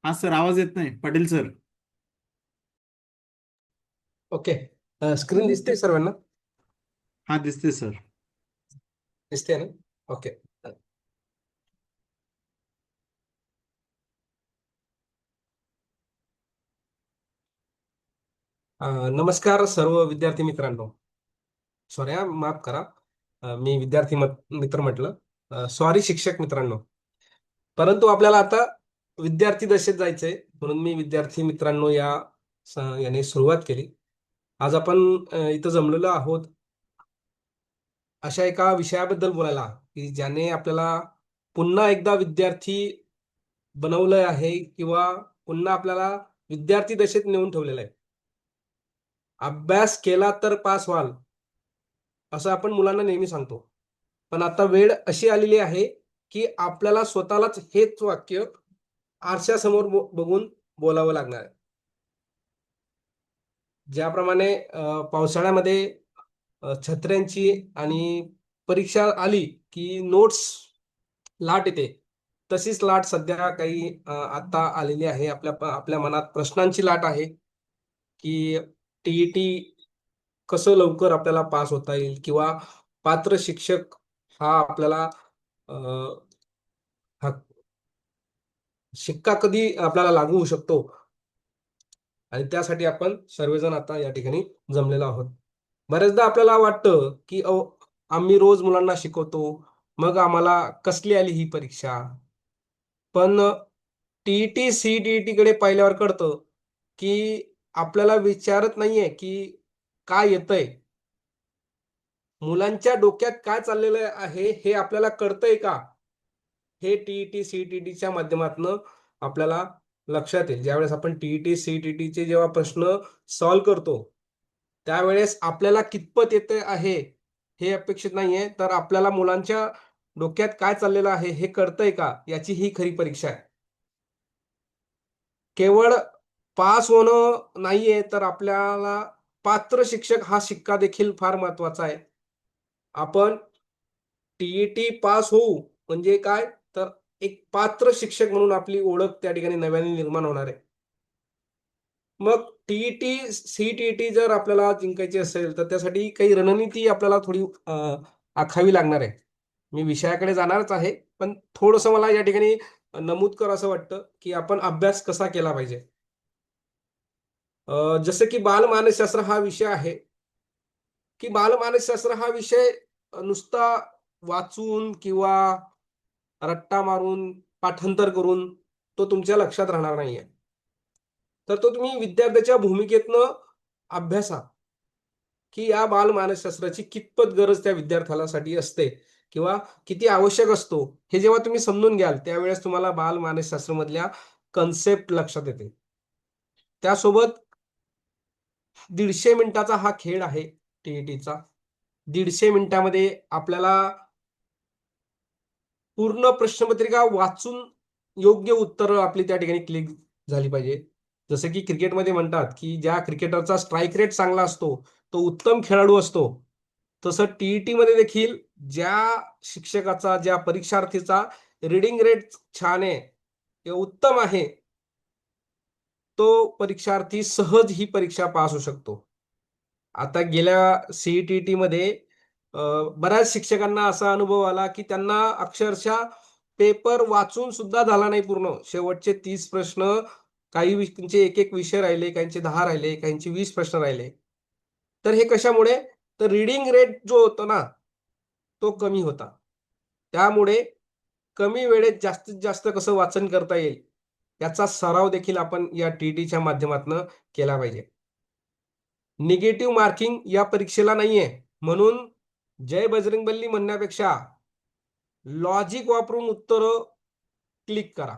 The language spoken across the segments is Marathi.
हा सर, आवाज येत नाही. पाटील सर. ओके. स्क्रीन दिसते सर्वांना? हा, दिसते सर. दिसते ना? ओके. नमस्कार सर्व विद्यार्थी मित्रांनो. सॉरी, माफ करा. मी विद्यार्थी मित्र म्हटलं. सॉरी शिक्षक मित्रांनो. परंतु आपल्याला आता विद्यार्थी दशेत जायचंय, म्हणून मी विद्यार्थी मित्रांनो याने सुरुवात केली. आज आपण इथं जमलेलो आहोत अशा एका विषयाबद्दल बोलायला, की ज्याने आपल्याला पुन्हा एकदा विद्यार्थी बनवलं आहे किंवा पुन्हा आपल्याला विद्यार्थी दशेत नेऊन ठेवलेलं आहे. अभ्यास केला तर पास व्हाल, असं आपण मुलांना नेहमी सांगतो. पण आता वेळ अशी आलेली आहे की आपल्याला स्वतःलाच हेच वाक्य आरशासमोर बघून बोलावं लागणार आहे. ज्याप्रमाणे पावसाळ्यामध्ये छत्र्यांची आणि परीक्षा आली की नोट्स लाट येते, तशीच लाट सध्या काही आता आलेली आहे. आपल्या मनात प्रश्नांची लाट आहे की टीईटी कसं लवकर आपल्याला पास होता येईल, किंवा पात्र शिक्षक हा आपल्याला अ, हा शिक्का कधी आपल्याला लागू होऊ शकतो. आणि त्यासाठी आपण सर्वजण आता या ठिकाणी जमलेलो आहोत. बरेचदा आपल्याला वाटतं की आम्ही रोज मुलांना शिकवतो, मग आम्हाला कसली आली ही परीक्षा. पण टीईटी सीईटीईटी कडे पाहिल्यावर कळतं की आपल्याला विचारत नाहीये की काय येतंय, मुलांच्या डोक्यात काय चाललेलं आहे हे आपल्याला कळतंय का, हे टीईटी सीईटीच्या माध्यमातून आपल्याला लक्षात येईल. ज्यावेळेस आपण टीईटी सीईटीचे जेव्हा प्रश्न सॉल्व्ह करतो, त्यावेळेस आपल्याला कितपत येते आहे हे अपेक्षित नाहीये, तर आपल्याला मुलांच्या डोक्यात काय चाललेलं आहे हे कळतंय का, याची ही खरी परीक्षा आहे. केवळ पास होणं नाहीये, तर आपल्याला पात्र शिक्षक हा शिक्का देखील फार महत्वाचा आहे. आपण टीईटी पास होऊ म्हणजे काय, तर एक पात्र शिक्षक म्हणून आपली ओळख त्या ठिकाणी नव्याने निर्माण होणार आहे. मग टीईटी सीटीईटी जर आपल्याला जिंकायची असेल, तर त्यासाठी काही रणनीती आपल्याला थोडी आखावी लागणार आहे. मी विषयाकडे जाणारच आहे, पण थोडंसं मला या ठिकाणी नमूद कर असं वाटतं की आपण अभ्यास कसा केला पाहिजे. जसं की बालमानसशास्त्र हा विषय आहे, की बालमानसशास्त्र हा विषय नुसता वाचून किंवा रट्टा मारून पाठांतर करून तो तुमच्या लक्षात राहणार नाहीये. तर तो तुम्ही विद्यार्थ्याच्या भूमिकेतनं अभ्यासा, की या बालमानसशास्त्राची कितपत गरज त्या विद्यार्थ्यासाठी असते किंवा किती आवश्यक असतो. हे जेव्हा तुम्ही समजून घ्याल, त्यावेळेस तुम्हाला बालमानसशास्त्र मधल्या कन्सेप्ट लक्षात येते. त्यासोबत 150 मिनिटाचा हा खेळ आहे टीईटीचा. 150 मिनिटामध्ये आपल्याला पूर्ण प्रश्नपत्रिका वाचून योग्य उत्तर आपली त्या ठिकाणी क्लिक झाली पाहिजे. जसं की क्रिकेटमध्ये म्हणतात की ज्या क्रिकेटरचा स्ट्राईक रेट चांगला असतो तो उत्तम खेळाडू असतो, तसं टीईटी मध्ये देखील ज्या शिक्षकाचा, ज्या परीक्षार्थीचा रीडिंग रेट छान आहे किंवा उत्तम आहे, तो परीक्षार्थी सहज ही परीक्षा पास होऊ शकतो. आता गेल्या सीईटीटी मध्ये बऱ्याच शिक्षकांना असा अनुभव आला की त्यांना अक्षरशः पेपर वाचून सुद्धा झाला नाही पूर्ण. शेवटचे 30 प्रश्न, काही विषयांचे एक एक विषय राहिले, काहींचे 10 राहिले, काहींचे 20 प्रश्न राहिले. तर हे कशामुळे, तर रीडिंग रेट जो होता ना, तो कमी होता. त्यामुळे कमी वेळेत जास्तीत जास्त कसं वाचन करता येईल, याचा सराव देखील आपण या टीईटीच्या माध्यमातून केला पाहिजे. निगेटिव्ह मार्किंग या परीक्षेला नाहीये, म्हणून जय बजरंगबली म्हणण्यापेक्षा लॉजिक वापरून उत्तर क्लिक करा.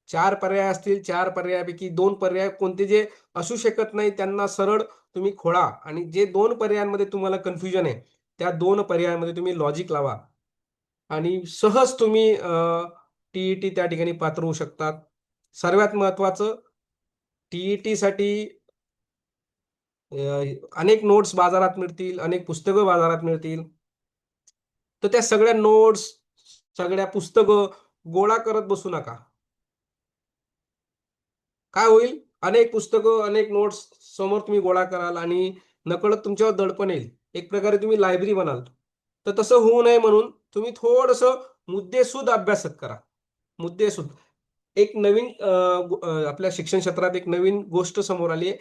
4 पर्याय असतील, 4 पर्यायापैकी 2 पर्याय कोणते जे असू शकत नाही त्यांना सरळ तुम्ही खोडा, आणि जे 2 पर्यायांमध्ये तुम्हाला कन्फ्युजन आहे, त्या 2 पर्यायांमध्ये तुम्ही लॉजिक लावा आणि सहज तुम्ही टीईटी त्या ठिकाणी पात्र होऊ शकतात. सर्वात महत्त्वाचं, टीईटीसाठी अनेक नोट्स बाजारात मिळतील, अनेक पुस्तकं बाजारात मिळतील. तर त्या सगळ्या नोट्स, सगळ्या पुस्तकं गोळा करत बसू नका. काय होईल, अनेक पुस्तकं, अनेक नोट्स समोर तुम्ही गोळा कराल आणि नकळत तुमच्यावर दडपण येईल. एक प्रकारे तुम्ही लायब्ररी बनाल. तर तसं होऊ नये म्हणून तुम्ही थोडंसं मुद्देसूद अभ्यास करा. मुद्देसूद. एक नवीन आपल्या शिक्षण क्षेत्रात एक नवीन गोष्ट समोर आली आहे.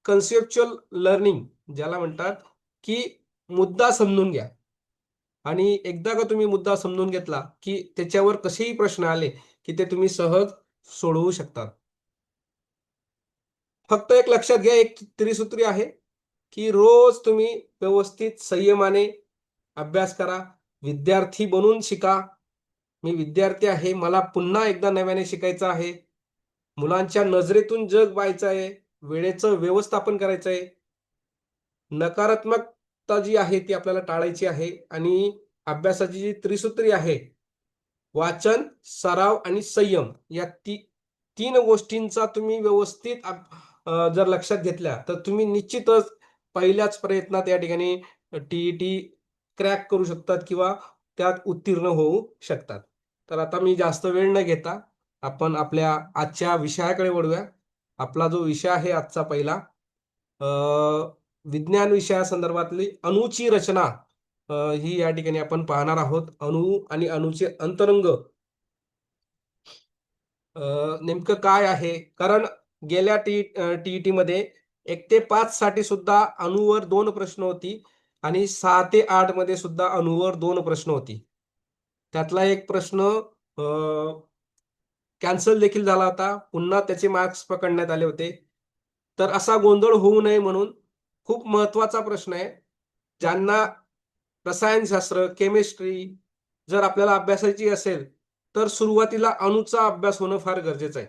कन्सेप्च्युअल लर्निंग ज्याला म्हणतात, की मुद्दा समजून घ्या. आणि एकदा का तुम्ही मुद्दा समजून घेतला, की त्याच्यावर कसेही प्रश्न आले, की ते तुम्ही सहज सोडवू शकता. फक्त एक लक्षात घ्या, एक त्रिसूत्री आहे, की रोज तुम्ही व्यवस्थित संयमाने अभ्यास करा. विद्यार्थी बनून शिका. मी विद्यार्थी आहे, मला पुन्हा एकदा नव्याने शिकायचं आहे. मुलांच्या नजरेतून जग पाहायचं आहे. वेळेचं व्यवस्थापन करायचं आहे. नकारात्मकता जी आहे ती आपल्याला टाळायची आहे आणि अभ्यासाची जी त्रिसूत्री आहे, वाचन, सराव आणि संयम या 3 गोष्टींचा तुम्ही व्यवस्थित जर लक्षात घेतल्या, तर तुम्ही निश्चितच पहिल्याच प्रयत्नात या ठिकाणी टी-ई-टी क्रॅक करू शकतात किंवा त्यात उत्तीर्ण होऊ शकतात. तर आता मी जास्त वेळ न घेता आपण आपल्या आजच्या विषयाकडे वळूया. आपला जो विषय आहे आजचा पहिला अ, विज्ञान विषयासंदर्भातली अणूची रचना ही या ठिकाणी आपण पाहणार आहोत. अणू आणि अणूचे अंतरंग नेमकं काय आहे? कारण गेल्या टी-ई-टीमध्ये 1 ते 5 साठी सुद्धा अणूवर 2 प्रश्न होती आणि 6 ते 8 मध्ये सुद्धा अणूवर 2 प्रश्न होती. त्यातला एक प्रश्न कॅन्सल देखील झाला होता. पुन्हा त्याचे मार्क्स पकडण्यात आले होते. तर असा गोंधळ होऊ नये म्हणून खूप महत्त्वाचा प्रश्न आहे. ज्यांना रसायनशास्त्र, केमिस्ट्री जर आपल्याला अभ्यासायची असेल, तर सुरुवातीला अणूचा अभ्यास होणं फार गरजेचं आहे.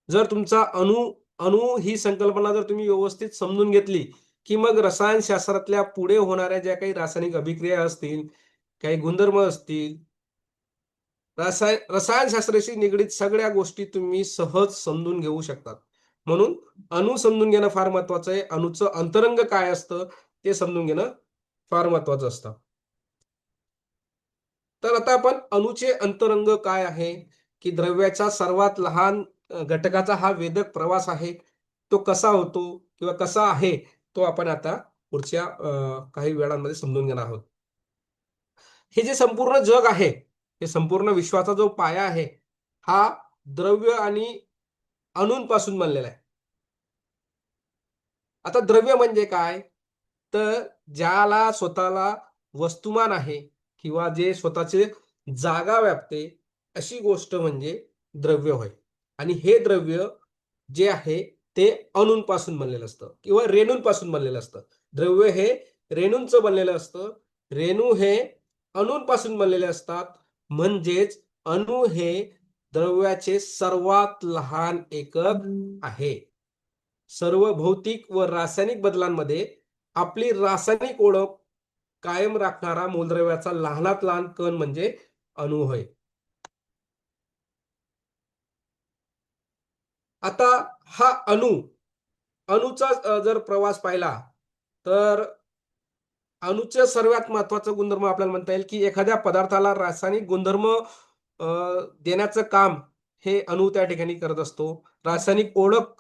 जर तुमचा अणू अणू ही संकल्पना जर तुम्ही व्यवस्थित समजून घेतली, की मग रसायनशास्त्रातल्या पुढे होणाऱ्या ज्या काही रासायनिक अभिक्रिया असतील, काही गुणधर्म असतील, रसायनशास्त्राशी निगडीत सगळ्या गोष्टी तुम्ही सहज समजून घेऊ शकतात. म्हणून अणू समजून घेणं फार महत्वाचं आहे. अणूचं अंतरंग काय असतं, ते समजून घेणं फार महत्वाचं असतं. तर आता आपण अणूचे अंतरंग काय आहे, की द्रव्याच्या सर्वात लहान घटकाचा हा वेदक प्रवास आहे. तो कसा होतो किंवा कसा आहे, तो आपण आता पुढच्या काही वेळांमध्ये समजून घेणार आहोत. हे जे संपूर्ण जग आहे, हे संपूर्ण विश्वाचा जो पाया आहे, हा द्रव्य आणि अणूंपासून बनलेला आहे. आता द्रव्य म्हणजे काय? तर ज्याला स्वतःला वस्तुमान आहे किंवा जे स्वतःचे जागा व्यापते, अशी गोष्ट म्हणजे द्रव्य होय. आणि हे द्रव्य जे आहे ते अणूंपासून बनलेलं असतं किंवा रेणूंपासून बनलेलं असतं. द्रव्य हे रेणूंचं बनलेलं असतं. रेणू हे अणूंपासून बनलेले असतात. म्हणजेच अणू हे द्रव्याचे सर्वात लहान एकक आहे. सर्व भौतिक व रासायनिक बदलांमध्ये आपली रासायनिक ओळख कायम राखणारा मूलद्रव्याचा लहानात लहान कण म्हणजे अणू होय. आता हा अणूचा जर प्रवास पाहिला, तर अणूचे सर्वात महत्त्वाचा गुणधर्म आपल्याला म्हणता येईल, की एखाद्या पदार्थाला रासायनिक गुणधर्म देण्याचं काम हे अणू त्या ठिकाणी करत असतो. रासायनिक ओळख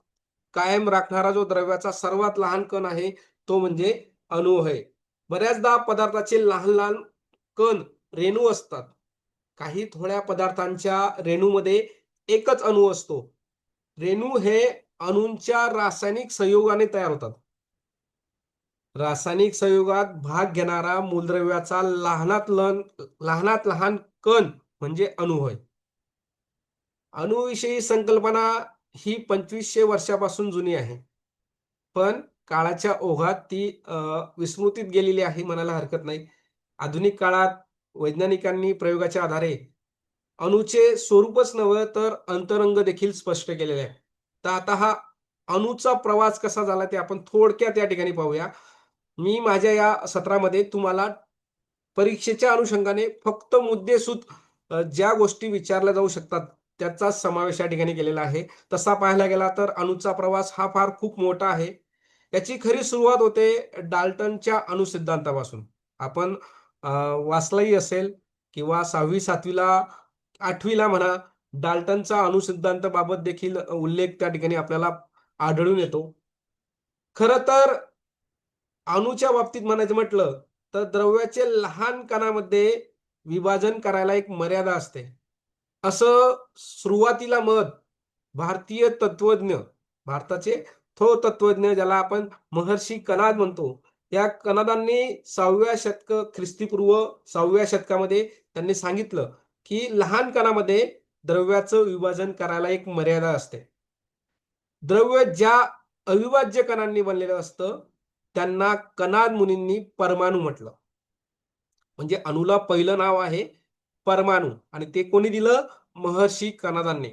कायम राखणारा जो द्रव्याचा सर्वात लहान कण आहे, तो म्हणजे अणू आहे. बऱ्याचदा पदार्थाचे लहान-लहान कण, रेणू असतात. काही थोड्या पदार्थांच्या रेणूमध्ये एकच अणू असतो. रेणू हे अणूंच्या रासायनिक संयोगाने तयार होतात. रासायनिक संयोगात भाग घेणारा मूलद्रव्याचा लहानात लहान कण म्हणजे अणू होय. अणुविषयी संकल्पना ही 2500 वर्षापासून जुनी आहे. पण काळाच्या ओघात ती विस्मृतीत गेलेली आहे म्हणायला हरकत नाही. आधुनिक काळात वैज्ञानिकांनी प्रयोगाच्या आधारे अणूचे स्वरूपच नव्हे तर अंतरंग देखील स्पष्ट केलेले आहे. तर आता हा अणूचा प्रवास कसा झाला ते आपण थोडक्यात या ठिकाणी पाहूया. मी माझ्या या सत्रामध्ये तुम्हाला परीक्षेच्या अनुषंगाने फक्त मुद्देसूद ज्या गोष्टी विचारल्या जाऊ शकतात, त्याचा समावेश या ठिकाणी केलेला आहे. तसा पाहायला गेला तर अणूचा प्रवास हा फार खूप मोठा आहे. याची खरी सुरुवात होते डाल्टनच्या अणुसिद्धांतापासून. आपण अ, वाचलंही असेल किंवा 6वी-7वी 8वीला म्हणा, डाल्टनचा अणुसिद्धांताबाबत देखील उल्लेख त्या ठिकाणी आपल्याला आढळून येतो. खरं तर अणूच्या बाबतीत म्हणायचं म्हटलं तर द्रव्याचे लहान कणामध्ये विभाजन करायला एक मर्यादा असते, असं सुरुवातीला मत भारतीय तत्वज्ञ, भारताचे थोर तत्वज्ञ ज्याला आपण महर्षी कणाद म्हणतो, या कणादांनी 6व्या शतक ख्रिस्तीपूर्व 6व्या शतकामध्ये त्यांनी सांगितलं की लहान कणामध्ये द्रव्याचं विभाजन करायला एक मर्यादा असते. द्रव्य ज्या अविभाज्य कणांनी बनलेलं असतं त्यांना कणाद मुनींनी परमाणू म्हटलं. म्हणजे अणूला पहिलं नाव आहे परमाणू आणि ते कोणी दिलं? महर्षी कणादांनी.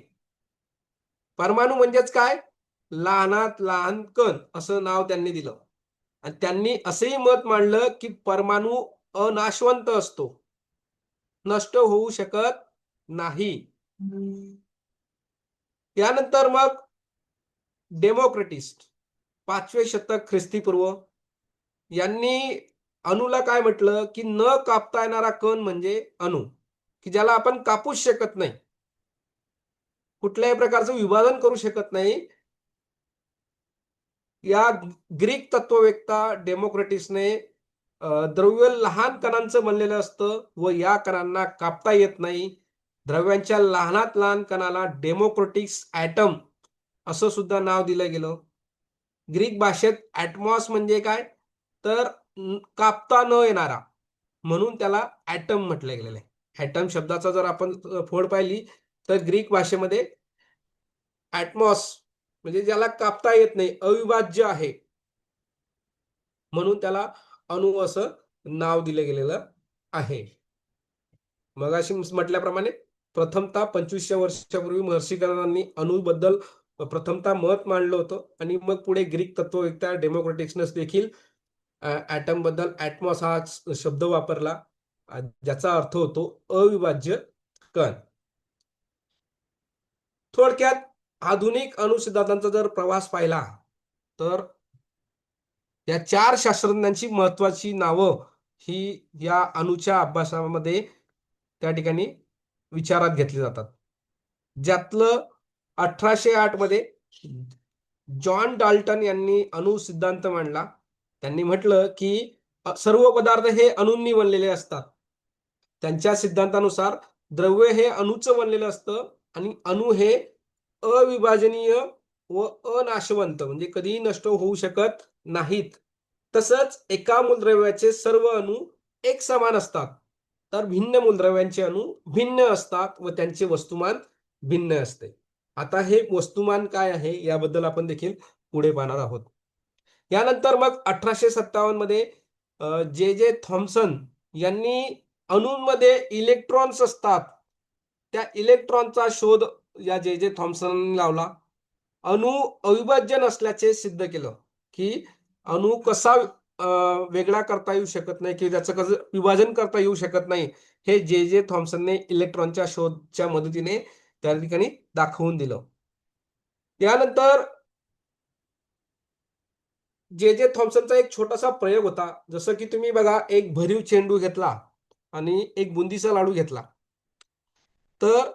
परमाणू म्हणजेच काय? लहानात लहान कण असं नाव त्यांनी दिलं. आणि त्यांनी असंही मत मांडलं की परमाणू अनाशवंत असतो, नष्ट होऊ शकत नाही. यानंतर मग डेमोक्रेटिस्ट 5वे शतक ख्रिस्तीपूर्व यांनी अणूला काय म्हटलं की न कापता येणारा कण म्हणजे अणू, की ज्याला आपण कापूच शकत नाही, कुठल्याही प्रकारचं विभाजन करू शकत नाही. या ग्रीक तत्ववेत्ता डेमोक्रेटिसने द्रव्य लहान कणांचं बनलेलं असतं व या कणांना कापता येत नाही. द्रव्यांच्या लहानात लहान कणाला डेमोक्रेटिक्स ॲटम असं सुद्धा नाव दिलं गेलं. ग्रीक भाषेत ॲटमॉस म्हणजे काय? तर कापता न येणारा, म्हणून त्याला ॲटम म्हटलं गेलेलं आहे. ॲटम शब्दाचा जर आपण फोड पाहिली तर ग्रीक भाषेमध्ये ॲटमॉस म्हणजे ज्याला कापता येत नाही, अविभाज्य आहे, म्हणून त्याला अणु असं नाव दिलं गेलेलं आहे. मगाशी म्हटल्याप्रमाणे प्रथमतः 2500 वर्षापूर्वी महर्षी कणादांनी अणूबद्दल प्रथमतः मत मांडलं होतं आणि मग पुढे ग्रीक तत्ववेत्ता डेमोक्रेटिक्सने देखील ॲटम बद्दल ॲटमॉस हा शब्द वापरला, ज्याचा अर्थ होतो अविभाज्य कण. थोडक्यात आधुनिक अणुसिद्धांताचा जर प्रवास पाहिला तर या 4 शास्त्रज्ञांची महत्वाची नावं ही या अणूच्या अभ्यासामध्ये त्या ठिकाणी विचारात घेतली जातात. ज्यातलं 1808 मध्ये जॉन डाल्टन यांनी अणु सिद्धांत मांडला. त्यांनी म्हटलं की सर्व पदार्थ हे अणूंनी बनलेले असतात. त्यांच्या सिद्धांतानुसार द्रव्य हे अणूचं बनलेलं असतं आणि अणू हे अविभाजनीय व अनाशवंत म्हणजे कधीही नष्ट होऊ शकत नाहीत. तसंच एका मूलद्रव्याचे सर्व अणू एक समान असतात, तर भिन्न मूलद्रव्यांचे अणू भिन्न असतात व त्यांचे वस्तुमान भिन्न असते. आता हे वस्तुमान काय आहे याबद्दल आपण देखील पुढे पाहणार आहोत. यानंतर मग 1857 मध्ये जे जे थॉम्सन यांनी अणूंमध्ये इलेक्ट्रॉन्स असतात, त्या इलेक्ट्रॉनचा शोध या जे जे थॉम्सनने लावला. अणू अविभाज्य नसल्याचे सिद्ध केलं, की अणू कसा वेगळा करता येऊ शकत नाही किंवा त्याचं कसं विभाजन करता येऊ शकत नाही, हे जे जे थॉम्सनने इलेक्ट्रॉनच्या शोधच्या मदतीने त्या ठिकाणी दाखवून दिलं. यानंतर जे जे थॉम्सनचा एक छोटासा प्रयोग होता. जसं की तुम्ही बघा, एक भरीव चेंडू घेतला आणि एक बुंदीचा लाडू घेतला. तर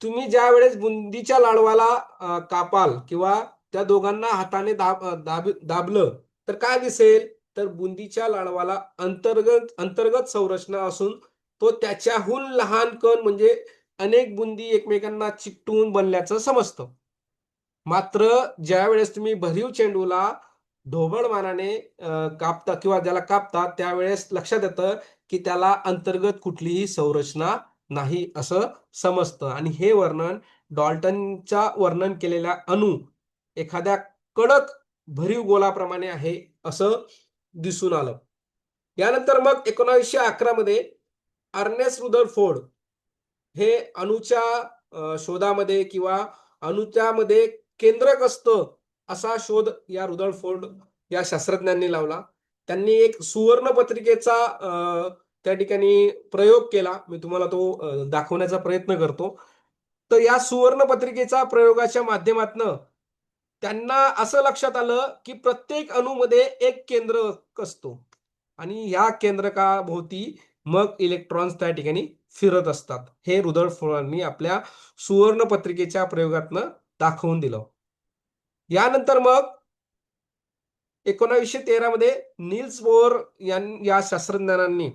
तुम्ही ज्यावेळेस बुंदीच्या लाडवाला कापाल किंवा त्या दोघांना हाताने दाबलं तर काय दिसेल? तर बुंदीच्या लाडवाला अंतर्गत संरचना असून तो त्याच्याहून लहान कण म्हणजे अनेक बुंदी एकमेकांना चिकटून बनल्याचं समजतं. मात्र ज्यावेळेस तुम्ही भरीव चेंडूला ढोबळ मानाने कापता किंवा ज्याला कापता त्यावेळेस लक्षात येतं की त्याला अंतर्गत कुठलीही संरचना नाही असं समजतं. आणि हे वर्णन डॉल्टनच्या वर्णन केलेल्या अणू एखाद्या कडक भरीव गोलाप्रमाणे आहे असं दिसून आलं. यानंतर मग 1911 मध्ये अर्नेस्ट रुदरफोर्ड हे अणूच्या शोधामध्ये किंवा अणुच्यामध्ये केंद्रक असतं असा शोध या रुदरफोर्ड या शास्त्रज्ञांनी लावला. त्यांनी एक सुवर्ण पत्रिकेचा त्या ठिकाणी प्रयोग केला. मी तुम्हाला तो दाखवण्याचा प्रयत्न करतो. तर या सुवर्ण पत्रिकेचा प्रयोगाच्या माध्यमातनं त्यांना असं लक्षात आलं की प्रत्येक अणूमध्ये एक केंद्रक असतो आणि ह्या केंद्रकाभोवती मग इलेक्ट्रॉन्स त्या ठिकाणी फिरत असतात. हे रुदरफोर्डनी आपल्या सुवर्ण पत्रिकेच्या प्रयोगातनं दाखवून दिलं. यानंतर मग 1913 मध्ये निल्स बोर या शास्त्रज्ञांनी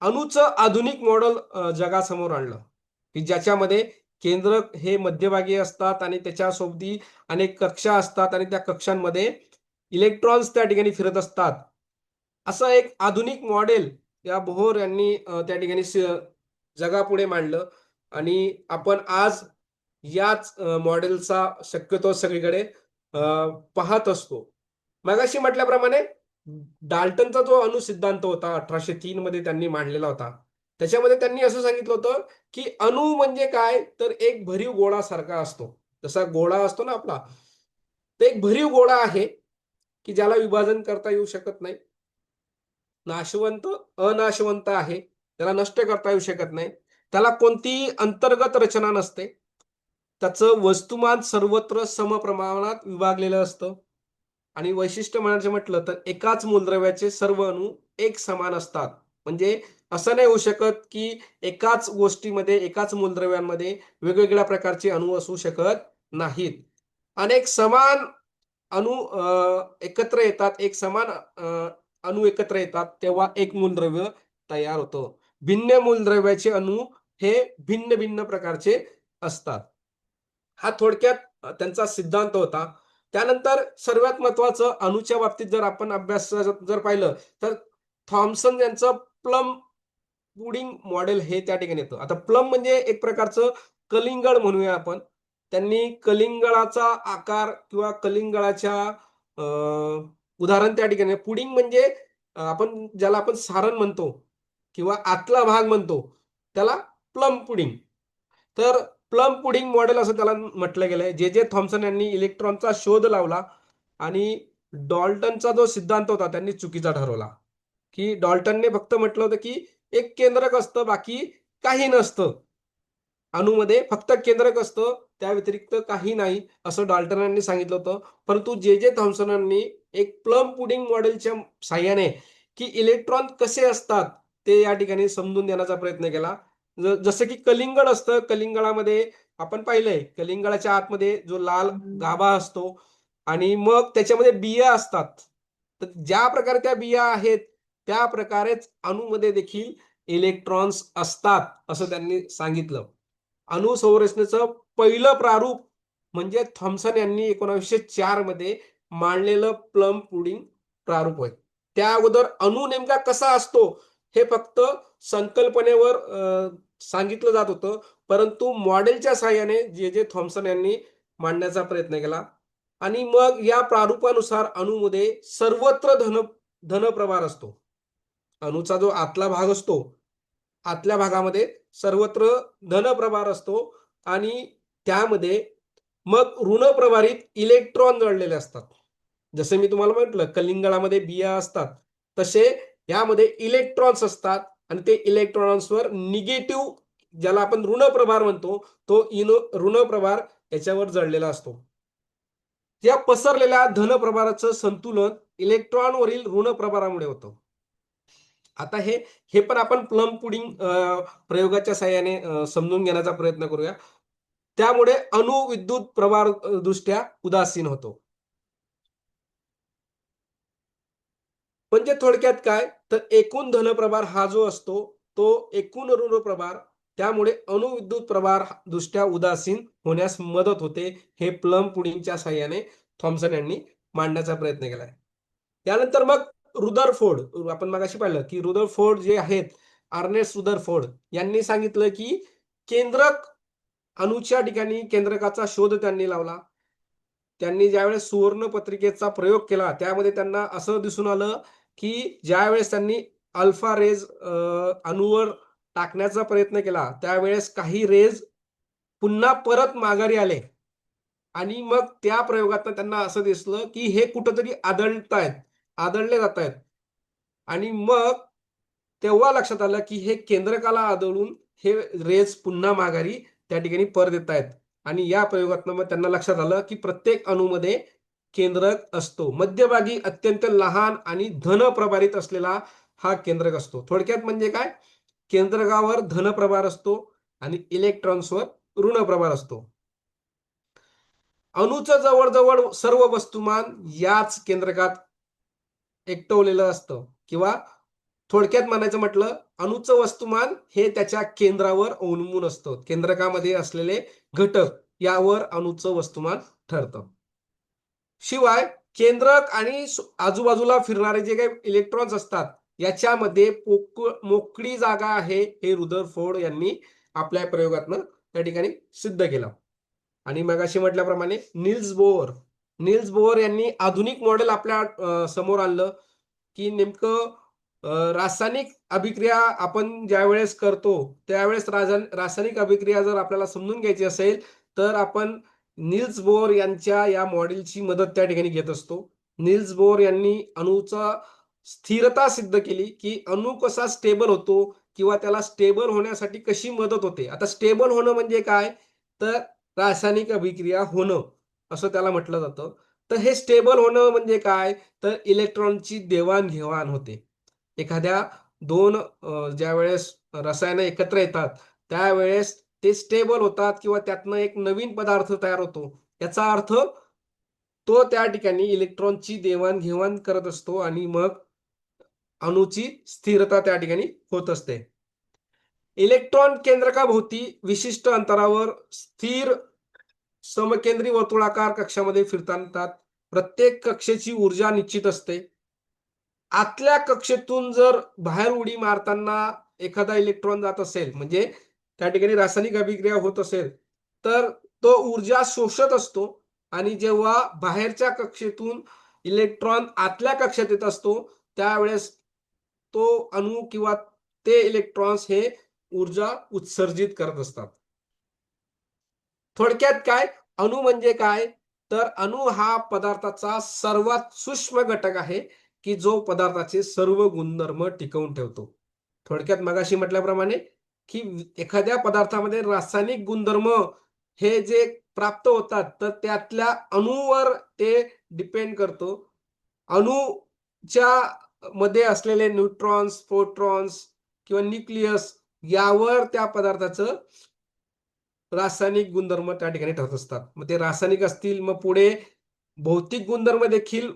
अणूचं आधुनिक मॉडेल जगासमोर आणलं, की ज्याच्यामध्ये केंद्रक हे मध्यभागी असतात आणि त्याच्यासोबती अनेक कक्षा असतात आणि त्या कक्षांमध्ये इलेक्ट्रॉन्स त्या ठिकाणी फिरत असतात. असं एक आधुनिक मॉडेल या बोहर यांनी त्या ठिकाणी जगापुढे मांडलं आणि आपण आज याच मॉडेलचा शक्यतो सगळीकडे पाहत असतो. मगाशी म्हटल्याप्रमाणे डाल्टनचा जो अणुसिद्धांत होता 1803 मध्ये त्यांनी मांडलेला होता. त्याच्यामध्ये त्यांनी असं सांगितलं होतं, की अणू म्हणजे काय? तर एक भरीव गोळासारखा असतो. जसा गोळा असतो ना आपला, ते एक भरीव गोळा आहे, की ज्याला विभाजन करता येऊ शकत नाही. नाशवंत, अनाशवंत आहे. त्याला नष्ट करता येऊ शकत नाही. त्याला कोणतीही अंतर्गत रचना नसते. त्याचं वस्तुमान सर्वत्र समप्रमाणात विभागलेलं असतं. आणि वैशिष्ट्य म्हणायचं म्हटलं तर एकाच मूलद्रव्याचे सर्व अणू एक समान असतात. म्हणजे असं नाही होऊ शकत, की एकाच गोष्टीमध्ये, एकाच मूलद्रव्यांमध्ये वेगवेगळ्या प्रकारचे अणू असू शकत नाहीत. अनेक समान अणू एकत्र येतात, एक समान अणू एकत्र येतात, तेव्हा एक मूलद्रव्य तयार होतं. भिन्न मूलद्रव्याचे अणू हे भिन्न-भिन्न प्रकारचे असतात. हा थोडक्यात त्यांचा सिद्धांत होता. त्यानंतर सर्वात महत्त्वाचं अणूच्या बाबतीत जर आपण अभ्यास जर पाहिलं, तर थॉम्सन यांचं प्लम पुडिंग मॉडेल हे त्या ठिकाणी येतं. आता प्लम म्हणजे एक प्रकारचं कलिंगड म्हणूया आपण. त्यांनी कलिंगडाचा आकार किंवा कलिंगडाच्या अ, उदाहरण त्या ठिकाणी पुडिंग म्हणजे आपण ज्याला आपण सारण म्हणतो किंवा आतला भाग म्हणतो, त्याला प्लम पुडिंग. तर प्लम पुडिंग मॉडेल असं त्याला म्हटलं गेलंय. जे थॉम्सन यांनी इलेक्ट्रॉनचा शोध लावला आणि डॉल्टनचा जो सिद्धांत होता त्यांनी चुकीचा ठरवला, की डॉल्टनने फक्त म्हटलं होतं, की एक केंद्रक असतं, बाकी काही नसतं. अणूमध्ये फक्त केंद्रक असतं, त्या व्यतिरिक्त काही नाही, असं डाल्टन यांनी सांगितलं होतं. परंतु जे थॉम्सन यांनी एक प्लम पुडिंग मॉडेलच्या साहाय्याने, की इलेक्ट्रॉन कसे असतात, ते या ठिकाणी समजून देण्याचा प्रयत्न केला. जसं की कलिंगड असतं, कलिंगडामध्ये आपण पाहिलंय, कलिंगडाच्या आतमध्ये जो लाल गाभा असतो आणि मग त्याच्यामध्ये बिया असतात. तर ज्या प्रकारे त्या बिया आहेत, त्या प्रकारेच अणूमध्ये देखील इलेक्ट्रॉन्स असतात, असं त्यांनी सांगितलं. अणुसंरचनेचं पहिलं प्रारूप म्हणजे थॉम्सन यांनी 1904 मध्ये मांडलेलं प्लम पुडिंग प्रारूप होय. त्या अगोदर अणू नेमका कसा असतो हे फक्त संकल्पनेवर सांगितलं जात होतं. परंतु मॉडेलच्या सहाय्याने जे थॉम्सन यांनी मांडण्याचा प्रयत्न केला आणि मग या प्रारूपानुसार अणूमध्ये सर्वत्र धनप्रभार असतो. अणूचा जो आतला भाग असतो, आतल्या भागामध्ये सर्वत्र धनप्रभार असतो आणि त्यामध्ये मग ऋणप्रभारित इलेक्ट्रॉन दडलेले असतात. जसे मी तुम्हाला म्हटलं कलिंगडामध्ये बिया असतात, तसे यामध्ये इलेक्ट्रॉन्स असतात आणि ते इलेक्ट्रॉन्सवर निगेटिव्ह ज्याला आपण ऋणप्रभार म्हणतो, तो ऋणप्रभार याच्यावर जडलेला असतो. या पसरलेल्या धनप्रभाराचं संतुलन इलेक्ट्रॉनवरील ऋणप्रभारामुळे होतं. आता हे हे पण आपण प्लम पुडिंग प्रयोगाच्या साहाय्याने समजून घेण्याचा प्रयत्न करूया. त्यामुळे अणू विद्युत प्रभार दृष्ट्या उदासीन होतो. म्हणजे थोडक्यात काय, तर एकूण धनप्रभार हा जो असतो, तो एकूण ऋणप्रभार त्यामुळे अणुविद्युत प्रभार दृष्ट्या उदासीन होण्यास मदत होते. हे प्लम पुडिंगच्या साहाय्याने थॉम्सन यांनी मांडण्याचा प्रयत्न केलाय. त्यानंतर मग रुदरफोर्ड आपण मगाशी पाहिलं, की रुदरफोर्ड जे आहेत, अर्नेस्ट रुदरफोर्ड यांनी सांगितलं, की केंद्रक अणूच्या ठिकाणी केंद्रकाचा शोध त्यांनी लावला. त्यांनी ज्यावेळेस सुवर्ण पत्रिकेचा प्रयोग केला, त्यामध्ये त्यांना असं दिसून आलं, की ज्यावेळेस त्यांनी अल्फा रेज अणूवर टाकण्याचा प्रयत्न केला, त्यावेळेस काही रेज पुन्हा परत माघारी आले आणि मग त्या प्रयोगातनं त्यांना असं दिसलं, की हे कुठेतरी आदळले जातायत आणि मग तेव्हा लक्षात आलं, की हे केंद्रकाला आदळून हे रेज पुन्हा माघारी त्या ठिकाणी परत येतायत आणि या प्रयोगातनं मग त्यांना लक्षात आलं, की प्रत्येक अणूमध्ये केंद्रक असतो. मध्यभागी अत्यंत लहान आणि धन प्रभारित असलेला हा केंद्रक असतो. थोडक्यात म्हणजे काय, केंद्रकावर धन प्रभार असतो आणि इलेक्ट्रॉन्सवर ऋण प्रभार असतो. अणूचं जवळजवळ सर्व वस्तुमान याच केंद्रकात एकवटलेलं असतं, किंवा थोडक्यात म्हणायचं म्हटलं, अणूचं वस्तुमान हे त्याच्या केंद्रावर अवलंबून असतं. केंद्रकामध्ये असलेले घटक यावर अणूचं वस्तुमान ठरतं. शिवाय केंद्रक आणि आजूबाजूला फिरणारे जे काही इलेक्ट्रॉन्स असतात, याच्यामध्ये मोकळी जागा आहे, हे रुदरफोर्ड यांनी आपल्या प्रयोगातनं त्या ठिकाणी सिद्ध केलं. आणि मगाशी म्हटल्याप्रमाणे निल्स बोअर यांनी आधुनिक मॉडेल आपल्या समोर आणलं, की नेमकं रासायनिक अभिक्रिया आपण ज्यावेळेस करतो, त्यावेळेस रासायनिक अभिक्रिया जर आपल्याला समजून घ्यायची असेल, तर आपण निल्स बोर यांच्या या मॉडेलची मदत त्या ठिकाणी घेत असतो. निल्स बोर यांनी अणूचा स्थिरता सिद्ध केली, की अणू कसा स्टेबल होतो किंवा त्याला स्टेबल होण्यासाठी कशी मदत होते. आता स्टेबल होणं म्हणजे काय, तर रासायनिक अभिक्रिया होणं असं त्याला म्हटलं जातं. तर हे स्टेबल होणं म्हणजे काय, तर इलेक्ट्रॉनची देवाणघेवाण होते. एखाद्या दोन ज्यावेळेस रसायनं एकत्र येतात, त्यावेळेस ते स्टेबल होतात किंवा त्यातनं एक नवीन पदार्थ तयार होतो. याचा अर्थ तो त्या ठिकाणी इलेक्ट्रॉनची देवाण-घेवाण करत असतो आणि मग अणूची स्थिरता त्या ठिकाणी होत असते. इलेक्ट्रॉन केंद्रकाभोवती विशिष्ट अंतरावर स्थिर समकेंद्री वर्तुळाकार कक्षामध्ये फिरतात. प्रत्येक कक्षेची ऊर्जा निश्चित असते. आतल्या कक्षेतून जर बाहेर उडी मारताना एखादा इलेक्ट्रॉन जात असेल, म्हणजे त्या ठिकाणी रासायनिक अभिक्रिया होत असेल, तर तो ऊर्जा शोषत असतो आणि जेव्हा बाहेरच्या कक्षेतून इलेक्ट्रॉन आतल्या कक्षात येत असतो, त्यावेळेस तो अणू किंवा ते इलेक्ट्रॉन्स हे ऊर्जा उत्सर्जित करत असतात. थोडक्यात काय, अणू म्हणजे काय, तर अणू हा पदार्थाचा सर्वात सूक्ष्म घटक आहे, की जो पदार्थाचे सर्व गुणधर्म टिकवून ठेवतो. थोडक्यात मगाशी म्हटल्याप्रमाणे, की एखाद्या पदार्थामध्ये रासायनिक गुणधर्म हे जे प्राप्त होतात, तर त्यातल्या अणूवर ते डिपेंड करतो. अणूच्या मध्ये असलेले न्यूट्रॉन्स, प्रोटॉन्स किंवा न्यूक्लियस यावर त्या पदार्थाचं रासायनिक गुणधर्म त्या ठिकाणी ठरत असतात. मग ते रासायनिक असतील, मग पुढे भौतिक गुणधर्म देखील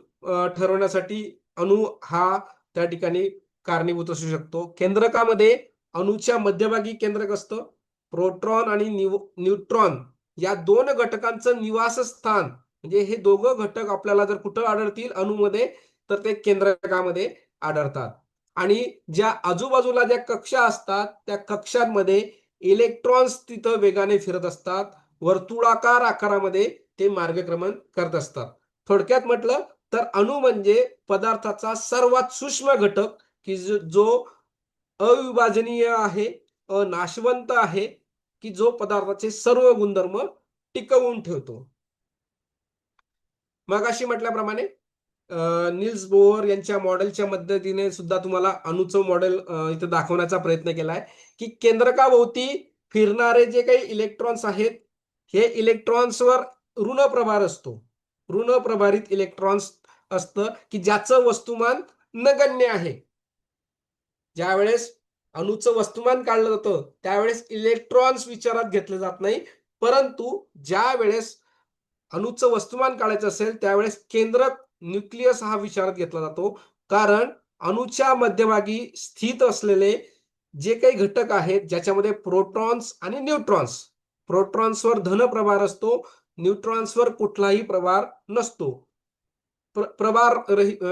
ठरवण्यासाठी अणू हा त्या ठिकाणी कारणीभूत असू शकतो. केंद्रकामध्ये अणूच्या मध्यभागी केंद्रक असतं. प्रोटॉन आणि न्यूट्रॉन या दोन घटकांचं निवासस्थान, म्हणजे हे दोघं घटक आपल्याला जर कुठं आढळतील अणूमध्ये, तर ते केंद्रकामध्ये आढळतात. आणि ज्या आजूबाजूला ज्या कक्षा असतात, त्या कक्षांमध्ये इलेक्ट्रॉन्स तिथं वेगाने फिरत असतात. वर्तुळाकार आकारामध्ये ते मार्गक्रमण करत असतात. थोडक्यात म्हटलं तर अणू म्हणजे पदार्थाचा सर्वात सूक्ष्म घटक, की जो अविभाजनीय आहे, नाशवंत आहे, की जो पदार्थाचे सर्व गुणधर्म टिकवून ठेवतो. मगाशी म्हटल्याप्रमाणे निल्स बोहर यांच्या मॉडेलच्या मदतीने सुद्धा तुम्हाला अणूचं मॉडेल इथं दाखवण्याचा प्रयत्न केलाय, की केंद्रकाभोवती फिरणारे जे काही इलेक्ट्रॉन्स आहेत, हे इलेक्ट्रॉन्सवर ऋण प्रभार असतो. ऋण प्रभारित इलेक्ट्रॉन्स असतं, की ज्याचं वस्तुमान नगण्य आहे. ज्यावेळेस अणूचं वस्तुमान काढलं जातं, त्यावेळेस इलेक्ट्रॉन्स विचारात घेतले जात नाही. परंतु ज्यावेळेस अणूचं वस्तुमान काढायचं असेल, त्यावेळेस केंद्रक न्यूक्लियस हा विचारात घेतला जातो. कारण अणूच्या मध्यभागी स्थित असलेले जे काही घटक आहेत, ज्याच्यामध्ये प्रोटॉन्स आणि न्यूट्रॉन्स. प्रोटॉन्सवर धन प्रभार असतो, न्यूट्रॉन्सवर कुठलाही प्रभार नसतो. प्रभार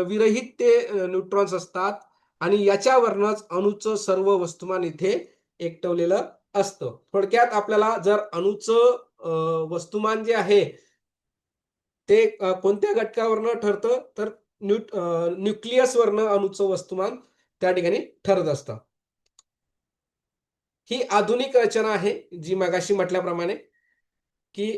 विरहित ते न्यूट्रॉन्स असतात आणि याच्यावरनच अणूचं सर्व वस्तुमान इथे एकवटलेलं असतं. थोडक्यात आपल्याला जर अणूचं वस्तुमान जे आहे, ते कोणत्या घटकावरनं ठरतं, तर न्यूक्लियसवरनं अणूचं वस्तुमान त्या ठिकाणी ठरत असतं. ही आधुनिक रचना आहे, जी मगाशी म्हटल्याप्रमाणे, की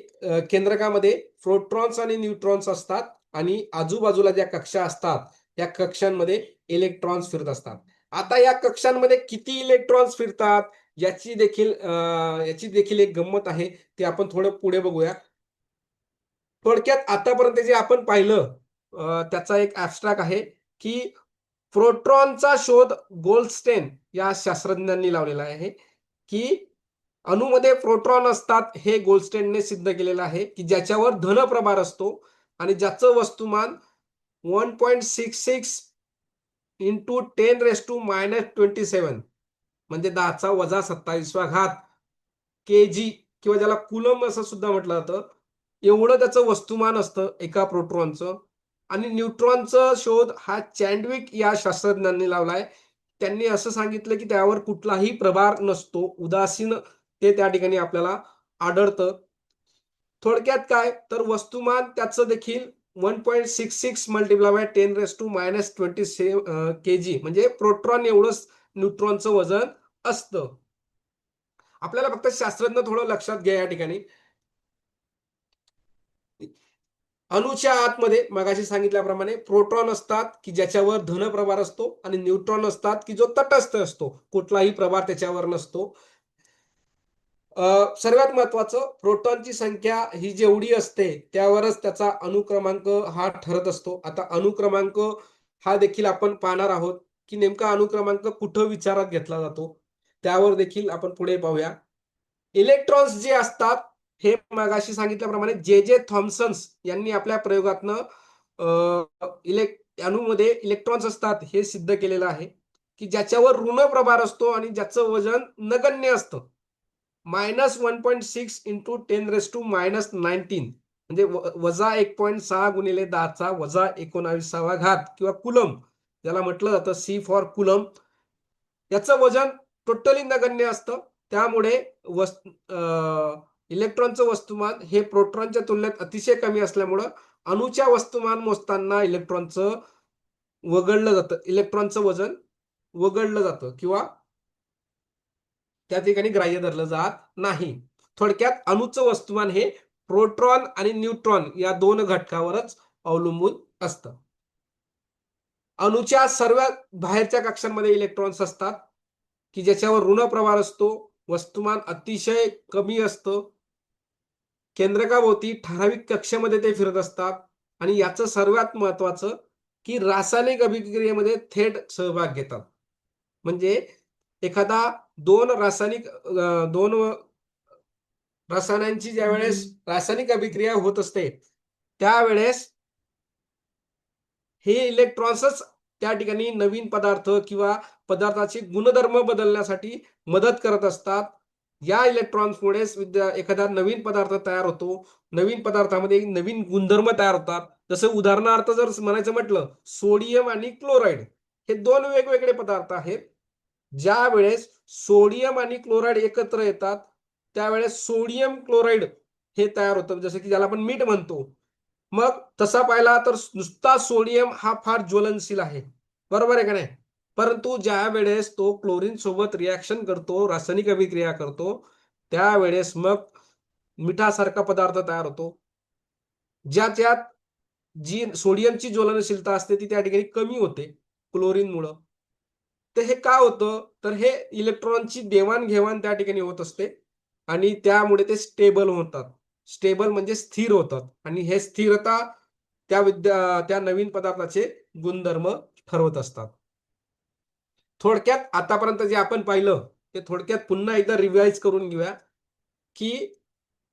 केंद्रकामध्ये प्रोटॉन्स आणि न्यूट्रॉन्स असतात आणि आजूबाजूला ज्या कक्षा असतात, त्या कक्षांमध्ये इलेक्ट्रॉन्स फिरत असतात. आता या कक्षांमध्ये किती इलेक्ट्रॉन्स फिरतात, याची देखील एक गंमत आहे. ते आपण थोडं पुढे बघूया. थोडक्यात आतापर्यंत जे आपण पाहिलं, त्याचा एक ॲब्स्ट्रॅक्ट आहे, की प्रोटॉनचा शोध गोल्डस्टेन या शास्त्रज्ञांनी लावलेला आहे की अणूमध्ये प्रोटॉन असतात हे गोल्डस्टेनने सिद्ध केलेलं आहे की ज्याच्यावर धनप्रभार असतो आणि ज्याचं वस्तुमान 1.66 इंटू 10⁻⁻27 म्हणजे 10⁻⁻27 केजी किंवा ज्याला कुलम असं सुद्धा म्हटलं जातं, एवढं त्याचं वस्तुमान असतं एका प्रोटॉनचं. आणि न्यूट्रॉनचा शोध हा चॅडविक या शास्त्रज्ञांनी लावलाय. त्यांनी असं सांगितलं की त्यावर कुठलाही प्रभार नसतो, उदासीन ते त्या ठिकाणी आपल्याला आढळतं. थोडक्यात काय तर वस्तुमान त्याचं देखील 1.66 मल्टिप्लाय बाय 10⁻⁻27 केजी म्हणजे प्रोटॉन एवढंच न्यूट्रॉनचं वजन असतं. आपल्याला फक्त शास्त्रज्ञ थोडं लक्षात घ्या या ठिकाणी. अणूच्या आतमध्ये मगाशी सांगितल्याप्रमाणे प्रोटॉन असतात की ज्याच्यावर धनप्रभार असतो आणि न्यूट्रॉन असतात की जो तटस्थ असतो, कुठलाही प्रभार त्याच्यावर नसतो. सर्वात महत्वाचं प्रोटॉनची संख्या ही जेवढी असते त्यावरच त्याचा अणुक्रमांक हा ठरत असतो. आता अणुक्रमांक हा देखील आपण पाहणार आहोत की नेमका अणुक्रमांक कुठं विचारात घेतला जातो, त्यावर देखील आपण पुढे पाहूया. इलेक्ट्रॉन्स जे असतात हे मगाशी सांगितल्याप्रमाणे जे जे थॉम्सन्स यांनी आपल्या प्रयोगातनं अणूमध्ये इलेक्ट्रॉन्स असतात हे सिद्ध केलेलं आहे की ज्याच्यावर ऋण प्रभार असतो आणि ज्याचं वजन नगण्य असतं. -1.6 इंटू 10⁻⁻19 म्हणजे -1.6 गुणिले 10⁻⁻19 किंवा कुलम ज्याला म्हटलं जातं, सी फॉर कुलम. याचं वजन टोटली नगण्य असतं. त्यामुळे इलेक्ट्रॉनचं वस्तुमान हे प्रोटॉनच्या तुलनेत अतिशय कमी असल्यामुळं अणूच्या वस्तुमान मोजताना इलेक्ट्रॉनचं वजन वगळलं जातं किंवा त्या ठिकाणी ग्राह्य धरलं जात नाही. थोडक्यात अणूचं वस्तुमान हे प्रोटॉन आणि न्यूट्रॉन या दोन घटकावरच अवलंबून असतं. अणूच्या सर्व बाहेरच्या कक्षांमध्ये इलेक्ट्रॉन्स असतात की ज्याच्यावर ऋण प्रभार असतो, वस्तुमान अतिशय कमी असतं, केंद्रकाभोवती ठराविक कक्षेमध्ये ते फिरत असतात आणि याचं सर्वात महत्वाचं की रासायनिक अभिक्रियेमध्ये थेट सहभाग घेतात. म्हणजे एखादा दोन रसायनांची ज्यावेळेस रासायनिक अभिक्रिया होत असते त्यावेळेस हे इलेक्ट्रॉन्सच त्या ठिकाणी नवीन पदार्थ किंवा पदार्थाचे गुणधर्म बदलण्यासाठी मदत करत असतात. या इलेक्ट्रॉन्समुळेच एखादा नवीन पदार्थ तयार होतो. नवीन पदार्थामध्ये नवीन गुणधर्म तयार होतात. जसं उदाहरणार्थ जर म्हणायचं म्हटलं, सोडियम आणि क्लोराईड हे दोन वेगवेगळे पदार्थ आहेत. ज्या वेळेस सोडियम आणि क्लोराईड एकत्र येतात त्यावेळेस सोडियम क्लोराईड हे तयार होतं, जसं की ज्याला आपण मीठ म्हणतो. मग तसा पाहिला तर नुसता सोडियम हा फार ज्वलनशील आहे, बरोबर आहे का नाही? परंतु ज्या वेळेस तो क्लोरीन सोबत रिॲक्शन करतो, रासायनिक अभिक्रिया करतो, त्यावेळेस मग मिठासारखा पदार्थ तयार होतो. ज्याच्यात जी सोडियमची ज्वलनशीलता असते ती त्या ठिकाणी कमी होते क्लोरीनमुळं. तर हे का होतं? तर हे इलेक्ट्रॉनची देवाणघेवाण त्या ठिकाणी होत असते आणि त्यामुळे ते स्टेबल होतात. स्टेबल म्हणजे स्थिर होतात आणि हे स्थिरता त्या नवीन पदार्थाचे गुणधर्म ठरवत असतात. थोडक्यात आतापर्यंत जे आपण पाहिलं ते थोडक्यात पुन्हा एकदा रिवाइज करून घेऊया की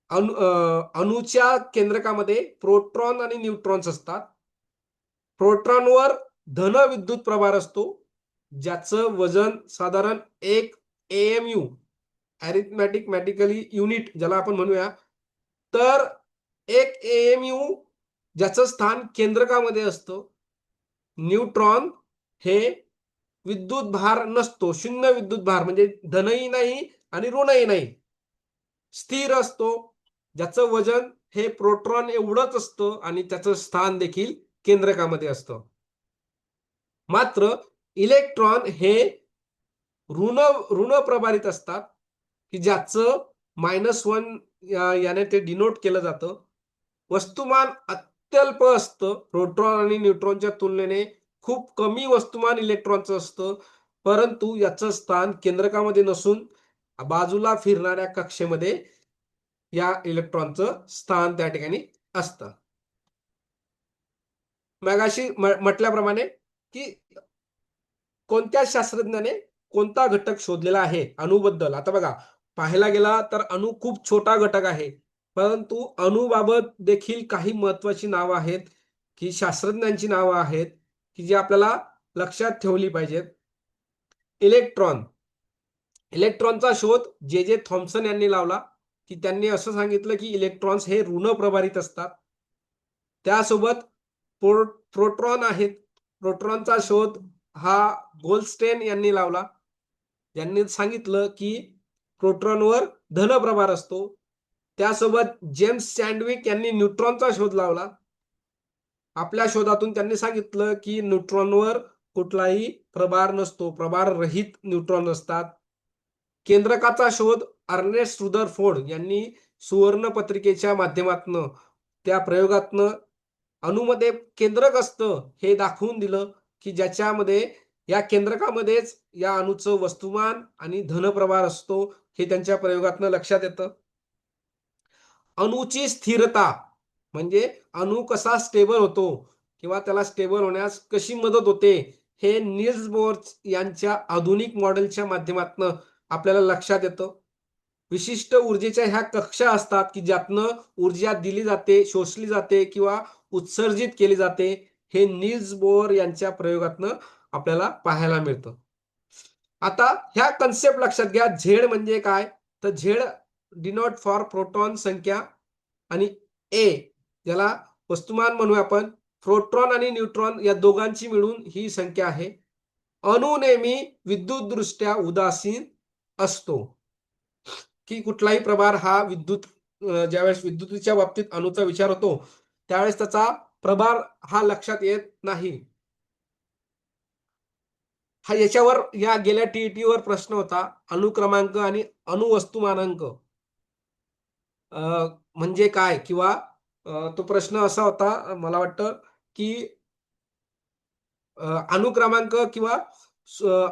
अणूच्या केंद्रकामध्ये प्रोटॉन आणि न्यूट्रॉन्स असतात. प्रोटॉनवर धन विद्युत प्रभार असतो, ज्याचं वजन साधारण 1 AMU अरिथमॅटिक मॅटिकली युनिट ज्याला आपण म्हणूया. तर 1 AMU ज्याचं स्थान केंद्रकामध्ये असतं. न्यूट्रॉन हे विद्युत भार नसतो, शून्य विद्युत भार म्हणजे धनही नाही आणि ऋणही नाही, स्थिर असतो. ज्याचं वजन हे प्रोटॉन एवढंच असतं आणि त्याचं स्थान देखील केंद्रकामध्ये असतं. मात्र इलेक्ट्रॉन हे ऋण प्रभारित असतात की ज्याचं -1 याने ते डिनोट केलं जातं. वस्तुमान अत्यल्प असतं. प्रोटॉन आणि न्यूट्रॉनच्या तुलनेने खूप कमी वस्तुमान इलेक्ट्रॉनचं असतं. परंतु याचं स्थान केंद्रकामध्ये नसून बाजूला फिरणाऱ्या कक्षेमध्ये या इलेक्ट्रॉनचं स्थान त्या ठिकाणी असतं. मगाशी म्हटल्याप्रमाणे की कोणत्या शास्त्रज्ञाने कोणता घटक शोधलेला आहे अणूबद्दल? आता बघा, पाहायला गेला तर अणू खूप छोटा घटक आहे, परंतु अणूबाबत देखील काही महत्वाची नावं आहेत, की शास्त्रज्ञांची नावं आहेत, की जी आपल्याला लक्षात ठेवली पाहिजेत. इलेक्ट्रॉन. इलेक्ट्रॉनचा शोध जे जे थॉम्सन यांनी लावला, की त्यांनी असं सांगितलं, की इलेक्ट्रॉन्स हे ऋण प्रभारित असतात. त्यासोबत प्रोटॉन आहेत. प्रोटॉनचा शोध हा गोल्डस्टेन यांनी लावला. यांनी सांगितलं, की प्रोटॉनवर धनप्रभार असतो. त्यासोबत जेम्स चॅडविक यांनी न्यूट्रॉनचा शोध लावला. आपल्या शोधातून त्यांनी सांगितलं, की न्यूट्रॉनवर कुठलाही प्रभार नसतो, प्रभार रहित न्यूट्रॉन असतात. केंद्रकाचा शोध अर्नेस्ट रुदरफोर्ड यांनी सुवर्ण पत्रिकेच्या माध्यमातनं त्या प्रयोगातनं अणूमध्ये केंद्रक असतं हे दाखवून दिलं, की ज्याच्यामध्ये या केंद्रकामध्येच या अणूचं वस्तुमान आणि धनप्रभार असतो हे त्यांच्या प्रयोगातनं लक्षात येतं. अणूची स्थिरता म्हणजे अणू कसा स्टेबल होतो किंवा त्याला स्टेबल होण्यास कशी मदत होते हे नील्स बोर यांच्या आधुनिक मॉडेलच्या माध्यमातून आपल्याला लक्षात येतं. विशिष्ट ऊर्जेच्या ह्या कक्षा असतात, की ज्यातनं ऊर्जा दिली जाते, शोषली जाते किंवा उत्सर्जित केली जाते. हे नील्स बोर यांच्या प्रयोगातनं आपल्याला पाहायला मिळतं. आता ह्या कन्सेप्ट लक्षात घ्या. झेड म्हणजे काय? तर झेड डिनोट फॉर प्रोटॉन संख्या आणि ए ज्याला वस्तुमान म्हणूया आपण. प्रोटॉन आणि न्यूट्रॉन या दोघांची मिळून ही संख्या आहे. अणू नेहमी विद्युतदृष्ट्या उदासीन असतो, की कुठलाही प्रभार हा ज्यावेळेस विद्युतीच्या बाबतीत अणूचा विचार होतो त्यावेळेस त्याचा प्रभार हा लक्षात येत नाही. हा याच्यावर या गेल्या टीईटी वर प्रश्न होता, अणु क्रमांक आणि अणुवस्तुमानांक म्हणजे काय? किंवा तो प्रश्न असा होता, मला वाटतं, की अणु क्रमांक किंवा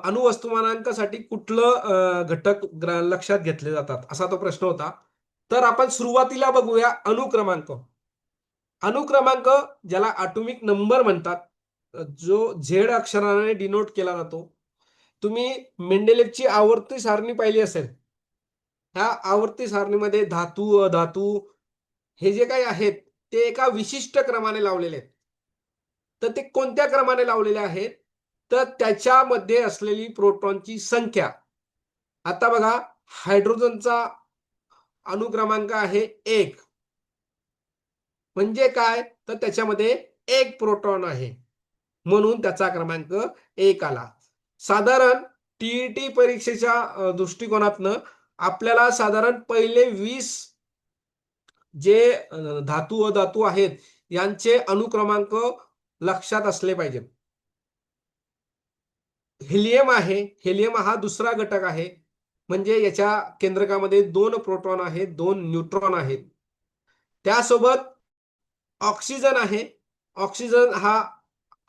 अणुवस्तुमानांकासाठी कुठलं घटक लक्षात घेतले जातात, असा तो प्रश्न होता. तर आपण सुरुवातीला बघूया अणु क्रमांक. अणु क्रमांक ज्याला ॲटॉमिक नंबर म्हणतात, जो झेड अक्षराने डिनोट केला जातो. तुम्ही मेंडेलेवची आवर्ती सारणी पाहिली असेल. ह्या आवर्ती सारणीमध्ये धातू, अधातू हे जे काही आहेत ते एका विशिष्ट क्रमाने लावलेले आहेत. तर ते कोणत्या क्रमाने लावलेले आहेत? तर त्याच्यामध्ये असलेली प्रोटॉनची संख्या. आता बघा, हायड्रोजनचा अणुक्रमांक आहे 1. म्हणजे काय? तर त्याच्यामध्ये 1 प्रोटॉन आहे. म्हणून त्याचा क्रमांक 1 आला. साधारण टीईटी परीक्षेच्या दृष्टिकोनातनं आपल्याला साधारण पहिले 20 जे धातू अधातू आहेत यांचे अणुक्रमांक लक्षात असले पाहिजेत. हेलियम आहे. हेलियम हा दुसरा घटक आहे. म्हणजे याच्या केंद्रकामध्ये 2 प्रोटॉन आहेत, 2 न्यूट्रॉन आहेत. त्यासोबत ऑक्सिजन आहे. ऑक्सिजन हा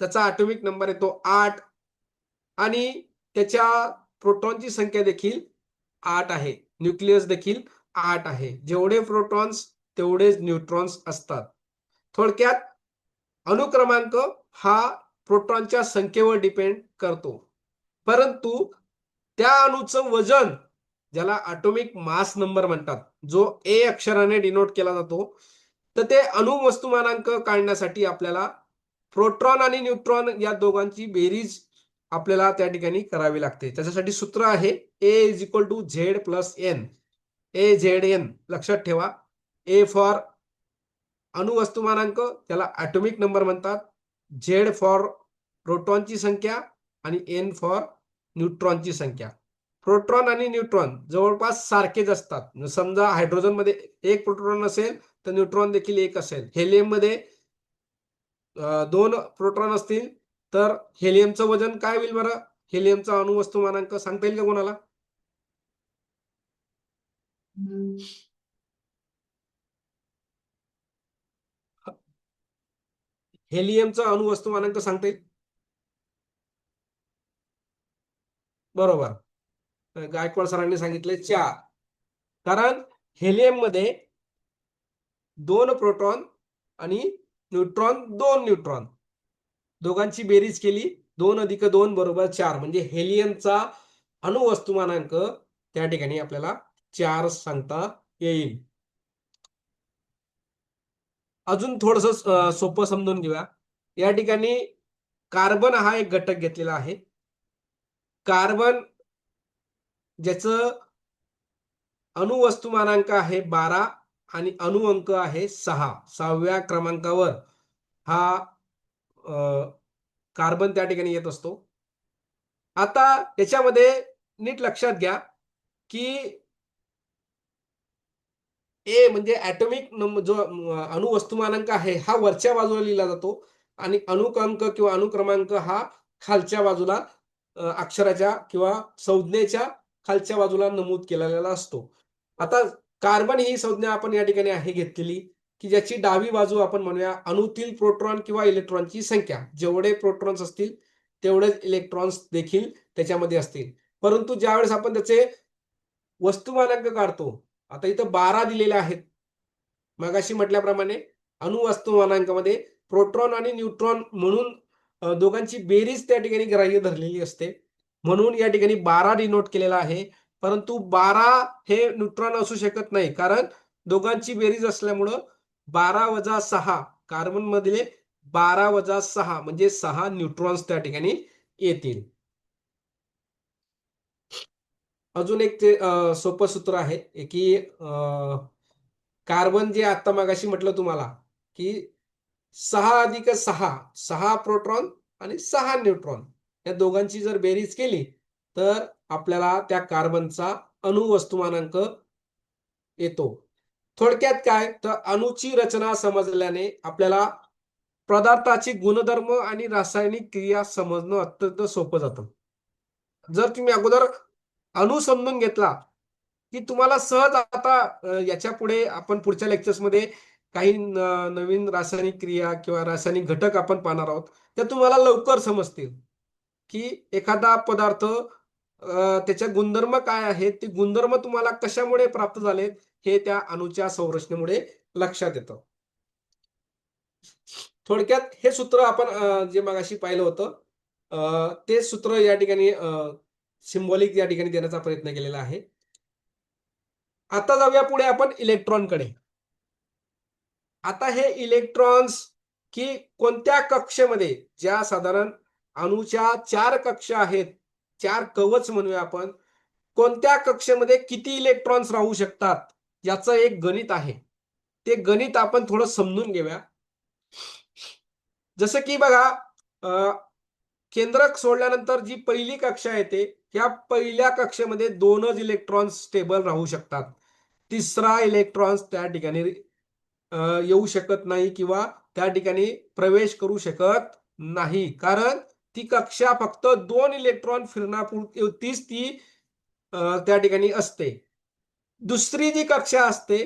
त्याचा ॲटॉमिक नंबर येतो 8 आणि त्याच्या प्रोटॉनची संख्या देखील 8 आहे. न्यूक्लियस देखील 8 आहे. जेवढे प्रोटॉन्स तेवढेच न्यूट्रॉन्स असतात. थोडक्यात अणुक्रमांक हा प्रोटॉनच्या संख्येवर डिपेंड करतो. परंतु त्या अणूचं वजन ज्याला ॲटॉमिक मास नंबर म्हणतात, जो ए अक्षराने डिनोट केला जातो, तर ते अणु वस्तुमानांक काढण्यासाठी आपल्याला प्रोटॉन आणि न्यूट्रॉन या दोघांची बेरीज आपल्याला त्या ठिकाणी करावी लागते. त्याच्यासाठी सूत्र आहे A=Z+N. AZN लक्षात ठेवा. ए फॉर अणुवस्तुमानांक त्याला ॲटॉमिक नंबर म्हणतात. झेड फॉर प्रोटॉनची संख्या आणि एन फॉर न्यूट्रॉनची संख्या. प्रोटॉन आणि न्यूट्रॉन जवळपास सारखेच असतात. समजा हायड्रोजनमध्ये 1 प्रोटॉन असेल तर न्यूट्रॉन देखील 1 असेल. हेलियममध्ये 2 प्रोटॉन असतील तर हेलियमचं वजन काय होईल बरं? हेलियमचा अणुवस्तुमानांक सांगता येईल का कोणाला? हेलियमचा अणुवस्तुमानांक सांगता येईल? बरोबर. गायकवाड सरांनी सांगितले 4. कारण हेलियममध्ये 2 प्रोटॉन आणि न्यूट्रॉन 2 न्यूट्रॉन दोघांची बेरीज केली 2 + 2 = 4 म्हणजे हेलियमचा अणुवस्तुमानांक त्या ठिकाणी आपल्याला 4 सांगता येईल. अजून थोडस सोपं समजून घेऊया. या ठिकाणी कार्बन हा एक घटक घेतलेला आहे. कार्बन ज्याचं अणुवस्तुमानांक आहे 12 आणि अणु अंक आहे 6. 6व्या क्रमांकावर हा कार्बन त्या ठिकाणी येत असतो. आता याच्यामध्ये नीट लक्षात घ्या की ए म्हणजे ॲटॉमिक जो अणुवस्तुमानांक आहे हा वरच्या बाजूला लिहिला जातो आणि अणुक्रमांक किंवा अणुक्रमांक हा खालच्या बाजूला अक्षराच्या किंवा संज्ञेच्या खालच्या बाजूला नमूद केलेला असतो. आता कार्बन ही संज्ञा आपण या ठिकाणी आहे घेतलेली की ज्याची डावी बाजू आपण म्हणूया अणूतील प्रोटॉन किंवा इलेक्ट्रॉनची संख्या. जेवढे प्रोटॉन्स असतील तेवढेच इलेक्ट्रॉन्स देखील त्याच्यामध्ये असतील. परंतु ज्यावेळेस आपण त्याचे वस्तुमानांक काढतो, आता इथं 12 दिलेले आहेत. मगाशी म्हटल्याप्रमाणे अणुवस्तुमानांकामध्ये प्रोटॉन आणि न्यूट्रॉन म्हणून दोघांची बेरीज त्या ठिकाणी ग्राह्य धरलेली असते. म्हणून या ठिकाणी 12 डिनोट केलेला आहे. परंतु 12 हे न्यूट्रॉन असू शकत नाही, कारण दोघांची बेरीज असल्यामुळं 12 - 6 कार्बन मधले 12 - 6 म्हणजे 6 न्यूट्रॉन्स त्या ठिकाणी येतील. अजून एक ते सोपं सूत्र आहे की कार्बन जे आता मगाशी म्हटलं तुम्हाला की 6 + 6 प्रोटॉन आणि 6 न्यूट्रॉन या दोघांची जर बेरीज केली तर आपल्याला त्या कार्बनचा अणुवस्तुमानांक येतो. थोडक्यात काय तर अणूची रचना समजल्याने आपल्याला पदार्थाचे गुणधर्म आणि रासायनिक क्रिया समजणं अत्यंत सोपं जातं. जर तुम्ही अगोदर अणू समजून घेतला की तुम्हाला सहज आता याच्या पुढे आपण पुढच्या लेक्चर्समध्ये काही नवीन रासायनिक क्रिया किंवा रासायनिक घटक आपण पाहणार आहोत. त्या तुम्हाला लवकर समजतील की एखादा पदार्थ त्याचे गुणधर्म काय आहेत, ते गुणधर्म तुम्हाला कशामुळे प्राप्त झालेत हे त्या अणूच्या संरचनेमुळे लक्षात येतं. थोडक्यात हे सूत्र आपण जे मगाशी पाहिलं होतं ते सूत्र या ठिकाणी सिम्बॉलिक या ठिकाणी देण्याचा प्रयत्न केलेला आहे. आता जाऊया पुढे आपण इलेक्ट्रॉनकडे. आता हे इलेक्ट्रॉन्स की कोणत्या कक्षेमध्ये ज्या साधारण अणूच्या 4 कक्षा आहेत, 4 कवच म्हणूया आपण. कोणत्या कक्षेमध्ये किती इलेक्ट्रॉन्स राहू शकतात याचं एक गणित आहे. ते गणित आपण थोडं समजून घेऊया. जसं की बघा केंद्रक सोडल्यानंतर जी पहिली कक्षा येते या पहिल्या कक्षेमध्ये 2च इलेक्ट्रॉन्स स्टेबल राहू शकतात. तिसरा इलेक्ट्रॉन्स त्या ठिकाणी येऊ शकत नाही किंवा त्या ठिकाणी प्रवेश करू शकत नाही, कारण ती कक्षा फक्त 2 इलेक्ट्रॉन फिरण्यापुरतीच ती त्या ठिकाणी असते. दुसरी जी कक्षा असते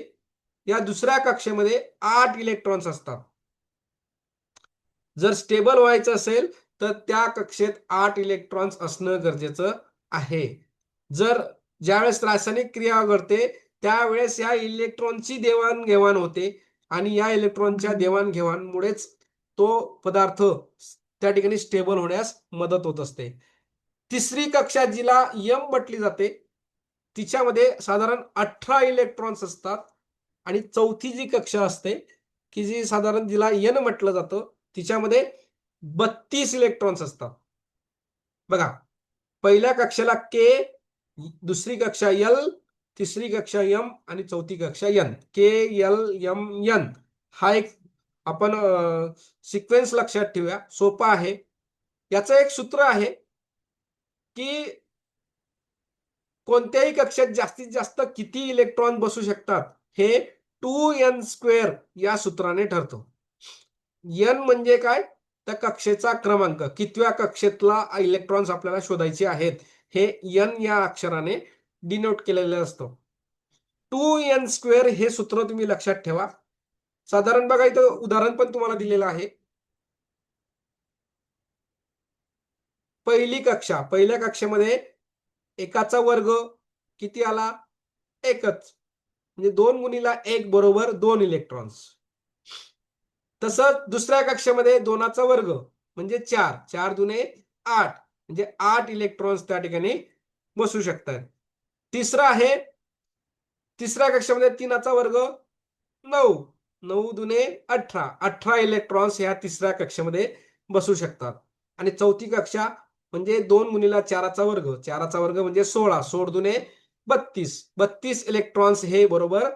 या दुसऱ्या कक्षेमध्ये 8 इलेक्ट्रॉन्स असतात. जर स्टेबल व्हायचं असेल तर त्या कक्षेत 8 इलेक्ट्रॉन्स असणं गरजेचं आहे. जर ज्यावेळेस रासायनिक क्रिया घडते त्यावेळेस या इलेक्ट्रॉनची देवाणघेवाण होते आणि या इलेक्ट्रॉनच्या देवाणघेवाणमुळेच तो पदार्थ त्या ठिकाणी स्टेबल होण्यास मदत होत असते. तिसरी कक्षा जिला यम म्हटली जाते तिच्यामध्ये साधारण 18 इलेक्ट्रॉन्स असतात आणि चौथी जी कक्षा असते की जी साधारण जिला एन म्हटलं जातं तिच्यामध्ये 32 इलेक्ट्रॉन्स असतात. बघा, पहिल्या कक्षेला के, दुसरी कक्षा एल, तिसरी कक्षा एम आणि चौथी कक्षा एन. के, एल, एम, एन हा एक आपण सिक्वेन्स लक्षात ठेवूया. सोपा आहे. याचं एक सूत्र आहे की कोणत्याही कक्षेत जास्तीत जास्त किती इलेक्ट्रॉन बसू शकतात हे 2n² या सूत्राने ठरतं. एन म्हणजे काय तर कक्षेचा क्रमांक, कितव्या कक्षेतला इलेक्ट्रॉन्स आपल्याला शोधायचे आहेत हे एन या अक्षराने डिनोट केलेलं असतं. 2n² हे सूत्र तुम्ही लक्षात ठेवा. साधारण बघा इथं उदाहरण पण तुम्हाला दिलेलं आहे. पहिल्या कक्षेमध्ये एकाचा वर्ग किती आला? एकच. म्हणजे 2 गुणिले 1 बरोबर 2 इलेक्ट्रॉन्स. तसंच दुसऱ्या कक्षेमध्ये 2चा वर्ग म्हणजे 4. 4 दुने 8 म्हणजे 8 इलेक्ट्रॉन्स त्या ठिकाणी बसू शकतात. तिसरा आहे तिसऱ्या कक्षामध्ये 3चा वर्ग 9, 9 दुने 18, 18 इलेक्ट्रॉन्स ह्या तिसऱ्या कक्षामध्ये बसू शकतात. आणि चौथी कक्षा म्हणजे 2 गुणिले 4चा वर्ग, 4चा वर्ग म्हणजे 16, 16 दुने 32, 32 इलेक्ट्रॉन्स हे बरोबर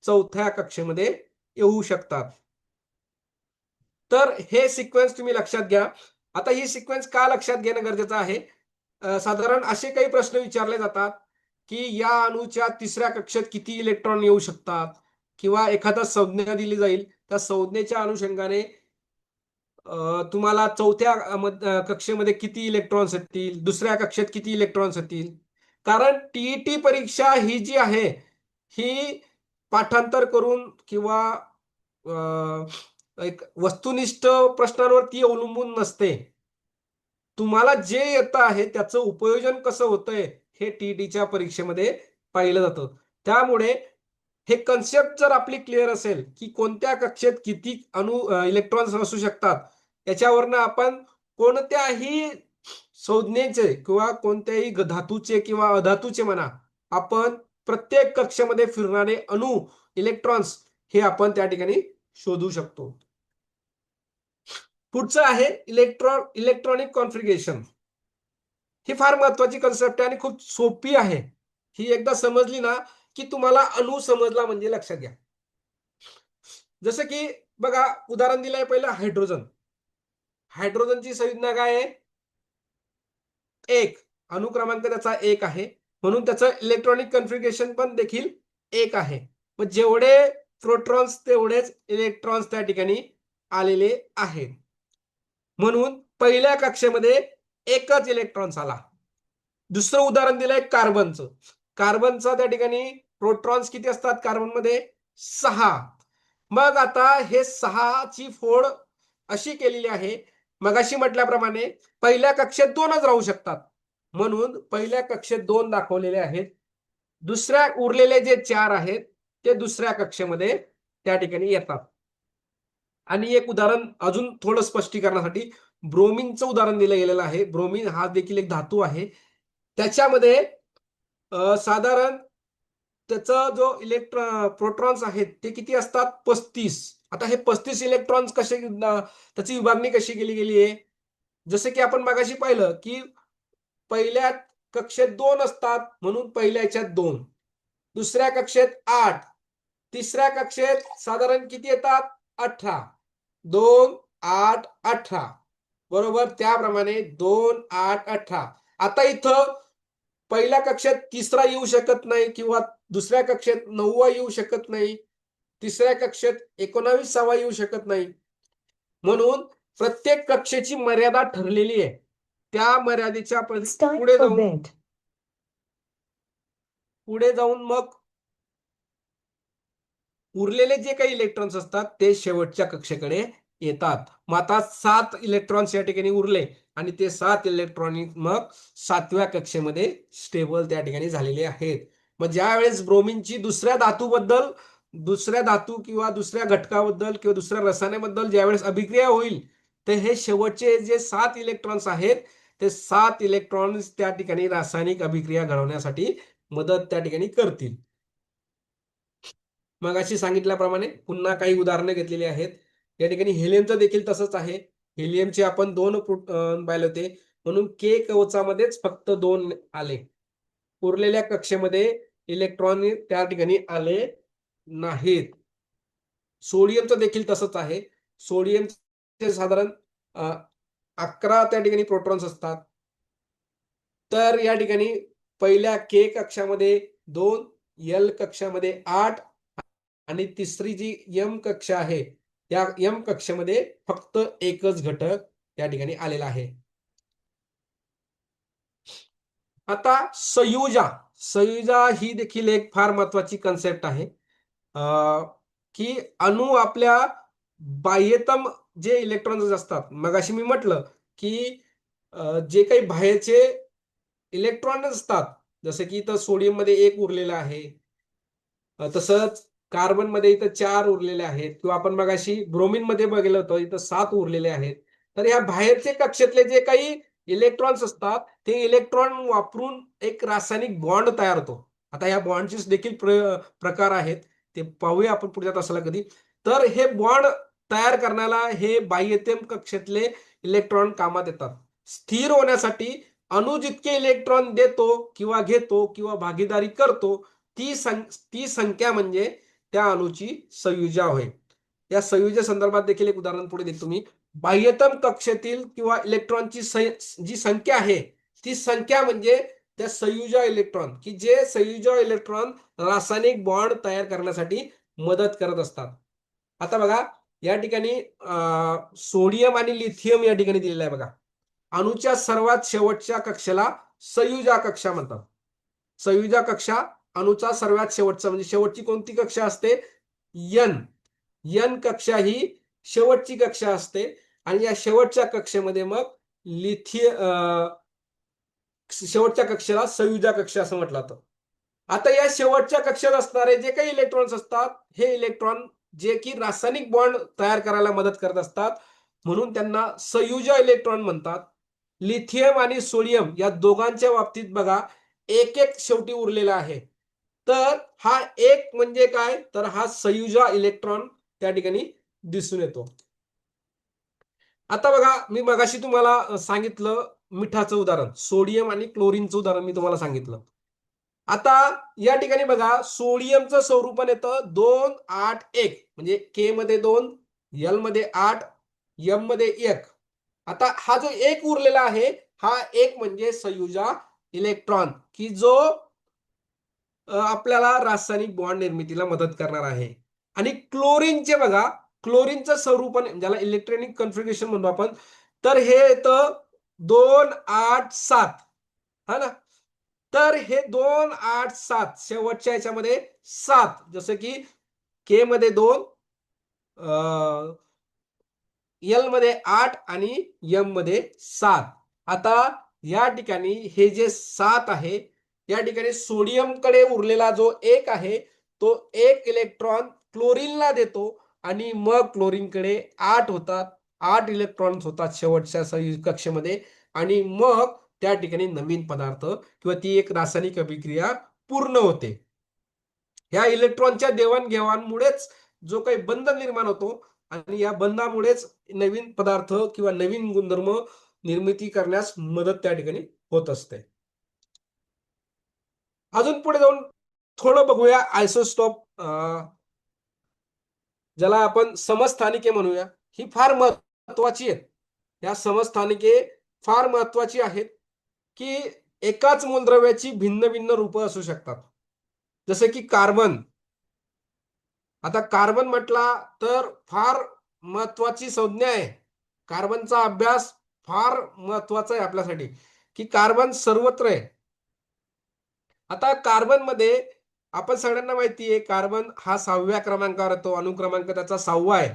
चौथ्या कक्षेमध्ये येऊ शकतात. तर हे सिक्वेन्स तुम्ही लक्षात घ्या. आता ही सिक्वेन्स का लक्षात घेणं गरजेचं आहे? साधारण असे काही प्रश्न विचारले जातात, की या अणूच्या तिसऱ्या कक्षेत किती इलेक्ट्रॉन येऊ शकतात? किंवा एखादा संज्ञा दिली जाईल, त्या संज्ञेच्या अनुषंगाने तुम्हाला चौथ्या कक्षेमध्ये किती इलेक्ट्रॉन्स येतील, दुसऱ्या कक्षेत किती इलेक्ट्रॉन्स येतील. कारण टीईटी परीक्षा ही जी आहे, ही पाठांतर करून किंवा एक वस्तुनिष्ठ प्रश्नांवर ती अवलंबून नसते. तुम्हाला जे येतं आहे त्याचं उपयोजन कसं होतंय हे टीईटीच्या परीक्षेमध्ये पाहिलं जातं. त्यामुळे हे कन्सेप्ट जर आपली क्लिअर असेल, की कोणत्या कक्षेत किती इलेक्ट्रॉन्स असू शकतात, याच्यावरनं आपण कोणत्याही संज्ञेचे किंवा कोणत्याही धातूचे किंवा अधातूचे म्हणा, आपण प्रत्येक कक्षेमध्ये फिरणारे अणू, इलेक्ट्रॉन्स हे आपण त्या ठिकाणी शोधू शकतो. पुढचं आहे इलेक्ट्रॉनिक कॉन्फिगरेशन. ही फार महत्वाची कन्सेप्ट आहे आणि खूप सोपी आहे. ही एकदा समजली ना, की तुम्हाला अणू समजला म्हणजे लक्षात घ्या. जसं की बघा, उदाहरण दिलंय पहिलं हायड्रोजन. हायड्रोजनची संज्ञा काय आहे? 1. अणु क्रमांक त्याचा 1 आहे. म्हणून त्याचं इलेक्ट्रॉनिक कॉन्फिगरेशन पण देखील 1 आहे. मग जेवढे प्रोटॉन्स तेवढेच इलेक्ट्रॉन्स त्या ठिकाणी आलेले आहेत. म्हणून पहिल्या कक्षेमध्ये एकच इलेक्ट्रॉन्स आला. दुसरं उदाहरण दिलंय कार्बनचं. कार्बनचा त्या ठिकाणी प्रोटॉन्स किती असतात कार्बनमध्ये? 6. मग आता हे 6 ची फोड अशी केलेली आहे, मगाशी म्हटल्याप्रमाणे पहिल्या कक्षेत 2च राहू शकतात. म्हणून पहिल्या कक्षेत 2 दाखवलेले आहेत. दुसऱ्या उरलेले जे 4 आहेत ते दुसऱ्या कक्षेमध्ये त्या ठिकाणी येतात. आणि एक उदाहरण अजून थोडं स्पष्टीकरणासाठी ब्रोमिनचं उदाहरण दिलं गेलेलं आहे. ब्रोमिन हा देखील एक धातू आहे. त्याच्यामध्ये साधारण त्याचा जो प्रोटॉन्स आहेत ते किती असतात? 35. आता हे 35 इलेक्ट्रॉन्स कसे त्याची विभागणी कशी केली गेली आहे? जसं की आपण मगाशी पाहिलं, की पहिल्या कक्षेत 2 असतात म्हणून पहिल्या ह्याच्यात 2. दुसऱ्या कक्षेत 8. तिसऱ्या कक्षेत साधारण किती येतात? 18. 2, 8, 18. बरोबर त्याप्रमाणे 2, 8, 18. आता इथं पहिल्या कक्षेत तिसरा येऊ शकत नाही किंवा दुसऱ्या कक्षेत 9वा येऊ शकत नाही. तिसऱ्या कक्षेत 19वा येऊ शकत नाही. म्हणून प्रत्येक कक्षेची मर्यादा ठरलेली आहे. त्या मर्यादेच्या पुढे जाऊन मग उरलेले जे काही इलेक्ट्रॉन्स असतात ते शेवटच्या कक्षेकडे येतात. मग आता 7 इलेक्ट्रॉन्स या ठिकाणी उरले आणि ते 7 इलेक्ट्रॉनिक मग 7व्या कक्षेमध्ये स्टेबल त्या ठिकाणी झालेले आहेत. मग ज्या वेळेस ब्रोमिनची दुसऱ्या धातू किंवा दुसऱ्या घटकाबद्दल किंवा दुसऱ्या रसायनाबद्दल ज्यावेळेस अभिक्रिया होईल, तर हे शेवटचे जे 7 इलेक्ट्रॉन्स आहेत ते 7 इलेक्ट्रॉन्स त्या ठिकाणी रासायनिक अभिक्रिया घडवण्यासाठी मदत त्या ठिकाणी करतील. मगाशी सांगितल्याप्रमाणे पुन्हा काही उदाहरणं घेतलेली आहेत. या ठिकाणी हेलियमचं देखील तसंच आहे. हेलियमचे आपण 2 पाहिले होते. म्हणून के कवचामध्येच फक्त 2 आले. उरलेल्या कक्षेमध्ये इलेक्ट्रॉन त्या ठिकाणी आले नाहीत. सोडियमचं देखील तसंच आहे. सोडियमचे साधारण 11 त्या ठिकाणी प्रोटॉन्स असतात. तर या ठिकाणी पहिल्या के कक्षामध्ये 2, एल कक्षामध्ये 8 आणि तिसरी जी यम कक्षा आहे त्या यम कक्षेमध्ये फक्त एकच घटक त्या ठिकाणी आलेला आहे. आता संयुजा ही देखील एक फार महत्वाची कन्सेप्ट आहे, की अणू आपल्या बाह्यतम जे इलेक्ट्रॉन्स असतात, मगाशी मी म्हटलं की जे काही बाहेरचे इलेक्ट्रॉन असतात, जसं की इथं सोडियम मध्ये 1 उरलेला आहे, तसंच कार्बन मध्ये इथं 4 उरलेले आहेत किंवा आपण मगाशी ब्रोमिन मध्ये बघितलं होतं इथं 7 उरलेले आहेत. तर या बाहेरचे कक्षेतले जे काही इलेक्ट्रॉन्स असतात, ते इलेक्ट्रॉन वापरून एक रासायनिक बॉन्ड तयार होतो. आता या बॉन्डचे देखील प्रकार आहेत, ते पाहूया आपण पुढच्या तासाला कधी. तर हे बॉन्ड तयार करण्याला हे बाह्यतम कक्षेतले इलेक्ट्रॉन कामात येतात. स्थिर होण्यासाठी अणू जितके इलेक्ट्रॉन देतो किंवा घेतो किंवा भागीदारी करतो, ती संख्या म्हणजे त्या अणूची संयुजा होय. या संयुजे संदर्भात देखील एक उदाहरण पुढे देतो मी. बाह्यतम कक्षेतील किंवा इलेक्ट्रॉनची जी संख्या आहे, ती संख्या म्हणजे त्या संयुजा इलेक्ट्रॉन, की जे संयुजा इलेक्ट्रॉन रासायनिक बॉन्ड तयार करण्यासाठी मदत करत असतात. आता बघा, या ठिकाणी सोडियम आणि लिथियम या ठिकाणी दिलेलं आहे बघा. अणूच्या सर्वात शेवटच्या कक्षेला संयुजा कक्षा म्हणतात. संयुजा कक्षा अणूचा सर्वात शेवटचा म्हणजे शेवटची कोणती कक्षा असते? एन. एन कक्षा ही शेवटची कक्षा असते आणि या शेवटच्या कक्षेमध्ये मग शेवटच्या कक्षेला संयुजा कक्षा असं म्हटलं जातं. आता या शेवटच्या कक्षेत असणारे जे काही इलेक्ट्रॉन्स असतात, हे इलेक्ट्रॉन जे की रासायनिक बॉन्ड तयार करायला मदत करत असतात, म्हणून त्यांना संयुजा इलेक्ट्रॉन म्हणतात. लिथियम आणि सोडियम या दोघांच्या बाबतीत बघा, एक एक शेवटी उरलेला आहे. तर हा एक म्हणजे काय, तर हा संयुजा इलेक्ट्रॉन त्या ठिकाणी दिसून येतो. आता बघा, मी मगाशी तुम्हाला सांगितलं मिठाचं उदाहरण, सोडियम आणि क्लोरीनचं उदाहरण मी तुम्हाला सांगितलं. आता या ठिकाणी बघा, सोडियमचं स्वरूपण येतं 281, म्हणजे के मध्ये 2, एल मध्ये 8, एम मध्ये 1. आता हा जो एक उरलेला आहे, हा एक म्हणजे संयुजा इलेक्ट्रॉन, की जो आपल्याला रासायनिक बॉन्ड निर्मितीला मदत करणार आहे. आणि क्लोरीनचे बघा, क्लोरीनचं स्वरूपण ज्याला इलेक्ट्रॉनिक कन्फिगरेशन म्हणतो आपण, तर हे येतं 287, हा ना. तर हे 287 शेवटच्या याच्यामध्ये 7, जसं की के मध्ये 2, एल मध्ये 8 आणि एम मध्ये 7. आता या ठिकाणी हे जे 7 आहे, या ठिकाणी सोडियमकडे उरलेला जो एक आहे, तो एक इलेक्ट्रॉन क्लोरीनला देतो आणि मग क्लोरीनकडे 8 होतात. 8 इलेक्ट्रॉन्स होतात शेवटच्या कक्षेमध्ये आणि मग त्या ठिकाणी नवीन पदार्थ किंवा ती एक रासायनिक अभिक्रिया पूर्ण होते. ह्या इलेक्ट्रॉनच्या देवाणघेवाणमुळेच जो काही बंध निर्माण होतो आणि या बंधामुळेच नवीन पदार्थ किंवा नवीन गुणधर्म निर्मिती करण्यास मदत त्या ठिकाणी होत असते. अजून पुढे जाऊन थोडं बघूया आयसोटोप, ज्याला आपण समस्थानिके म्हणूया. ही फार महत्वाची आहेत. या समस्थानिके फार महत्वाची आहेत, की एकाच मूलद्रव्याची भिन्न भिन्न रूपं असू शकतात. जसे की कार्बन. आता कार्बन म्हटला तर फार महत्वाची संज्ञा आहे. कार्बनचा अभ्यास फार महत्वाचा आहे आपल्यासाठी, की कार्बन सर्वत्र आहे. आता कार्बन मध्ये आपण सगळ्यांना माहिती आहे, कार्बन हा 6व्या क्रमांकावर येतो, अनुक्रमांक त्याचा 6वा आहे.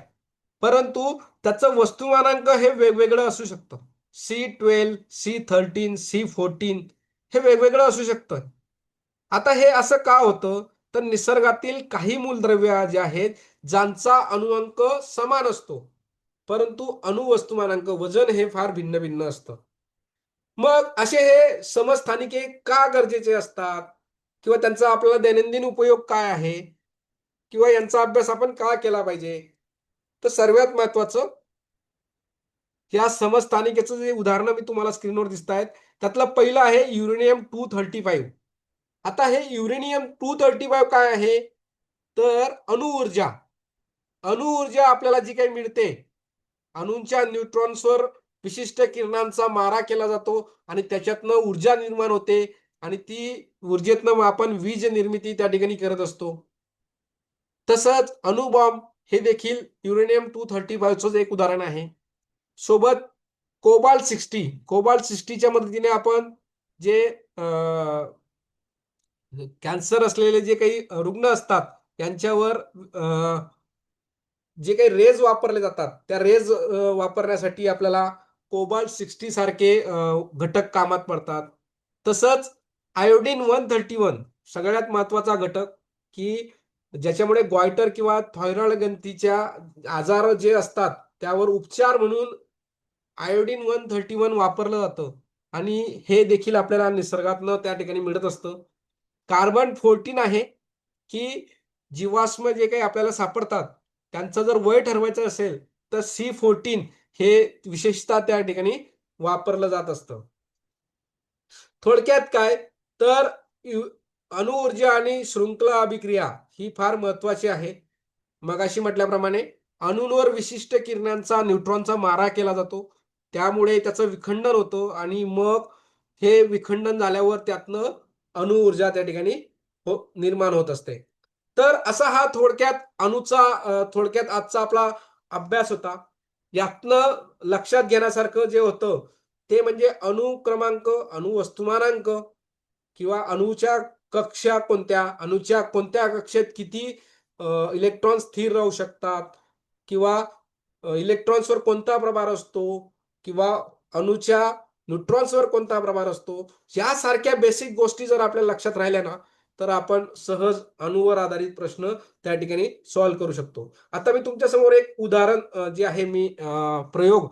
परंतु त्याचं वस्तुमानांक हे वेगवेगळं असू शकतं. C12, C13, C14 हे वेगवेगळं असू शकतं. आता हे असं का होतं, तर निसर्गातील काही मूलद्रव्य जे आहेत, ज्यांचा अणुअंक समान असतो, परंतु अणुवस्तुमानांक वजन हे फार भिन्न भिन्न असतं. मग असे हे समस्थानिके का गरजेचे असतात किंवा त्यांचा आपल्याला दैनंदिन उपयोग काय आहे किंवा यांचा अभ्यास आपण का केला पाहिजे? तर सर्वात महत्वाचं, या समस्थानिकेचं जे उदाहरणं मी तुम्हाला स्क्रीनवर दिसत आहेत, त्यातलं पहिलं आहे युरेनियम 235. आता हे युरेनियम 235 काय आहे, तर अणुऊर्जा. अणुऊर्जा आपल्याला जी काही मिळते, अणूंच्या न्यूट्रॉन्सवर विशिष्ट किरणांचा मारा केला जातो आणि त्याच्यातनं ऊर्जा निर्माण होते आणि ती ऊर्जेतनं आपण वीज निर्मिती त्या ठिकाणी करत असतो. तसंच अणुबॉम्ब हे देखील युरेनियम 235च एक उदाहरण आहे. सोबत कोबाल्ट 60, कोबाल्ट 60च्या मदतीने आपण जे कॅन्सर असलेले जे काही रुग्ण असतात, त्यांच्यावर जे काही रेज वापरले जातात, त्या रेज वापरण्यासाठी आपल्याला कोबाल्ट 60 सारखे घटक कामात पडतात. तसंच आयोडीन 131 सगळ्यात महत्वाचा घटक, की ज्याच्यामुळे गॉइटर किंवा थायरॉइड ग्रंथीच्या आजार जे असतात, त्यावर उपचार म्हणून आयोडीन 131 वापरलं जातं आणि हे देखील आपल्याला निसर्गातनं त्या ठिकाणी मिळत असतं. कार्बन 14 आहे की जीवाश्म जे काही आपल्याला सापडतात त्यांचं जर वय ठरवायचं असेल तर C14 हे विशेषतः त्या ठिकाणी वापरलं जात असतं. थोडक्यात काय तर अणुऊर्जा आणि शृंखला अभिक्रिया ही फार महत्वाची आहे. मगाशी म्हटल्याप्रमाणे अणूंवर विशिष्ट किरणांचा न्यूट्रॉनचा मारा केला जातो. त्यामुळे त्याचं विखंडन होतं आणि मग हे विखंडन झाल्यावर त्यातनं अणुऊर्जा त्या ठिकाणी निर्माण होत असते. तर असा हा थोडक्यात थोडक्यात आजचा आपला अभ्यास होता. यातनं लक्षात घेण्यासारखं जे होतं ते म्हणजे अणु क्रमांक, अणु वस्तुमानांक किंवा अणूच्या कक्षा कोणत्या, अणूच्या कोणत्या कक्षेत किती इलेक्ट्रॉन स्थिर राहू शकतात किंवा इलेक्ट्रॉन्सवर कोणता प्रभार असतो किंवा अणूच्या न्यूट्रॉन्सवर कोणता प्रभार असतो, यासारख्या बेसिक गोष्टी जर आपल्या लक्षात राहिल्या ना तर आपण सहज अणूवर आधारित प्रश्न त्या ठिकाणी सॉल्व्ह करू शकतो. आता मी तुमच्या समोर एक उदाहरण जे आहे मी प्रयोग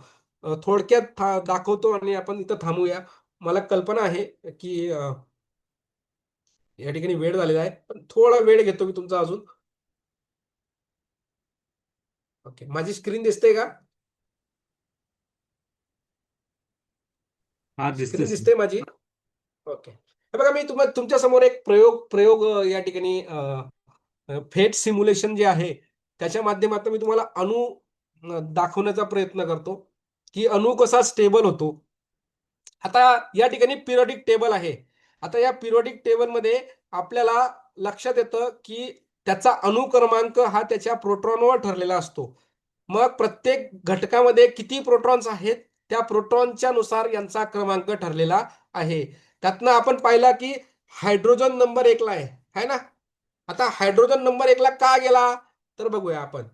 थोडक्यात दाखवतो आणि आपण इथं थांबूया. मला कल्पना आहे की या ठिकाणी वेळ झालेला आहे पण थोडा वेळ घेतो मी तुमचा अजून. ओके, माझी स्क्रीन दिसते का? हा, दिसते स्क्रीन सर. दिसते माझी? ओके, हे बघा मी तुमच्या समोर एक प्रयोग प्रयोग या ठिकाणी फेट सिम्युलेशन जे आहे त्याच्या माध्यमातून मी तुम्हाला अणू दाखवण्याचा प्रयत्न करतो की अणू कसा स्टेबल होतो. आता या ठिकाणी पिरियडिक टेबल आहे. आता या पिरियडिक टेबलमध्ये आपल्याला लक्षात येतं की त्याचा अणू क्रमांक हा त्याच्या प्रोटॉनवर ठरलेला असतो. मग प्रत्येक घटकामध्ये किती प्रोटॉन्स आहेत त्या प्रोटॉनच्या नुसार यांचा क्रमांक ठरलेला आहे. त्यातनं आपण पाहिला की हायड्रोजन नंबर 1 ला आहे ना. आता हायड्रोजन नंबर 1 ला का गेला तर बघूया आपण.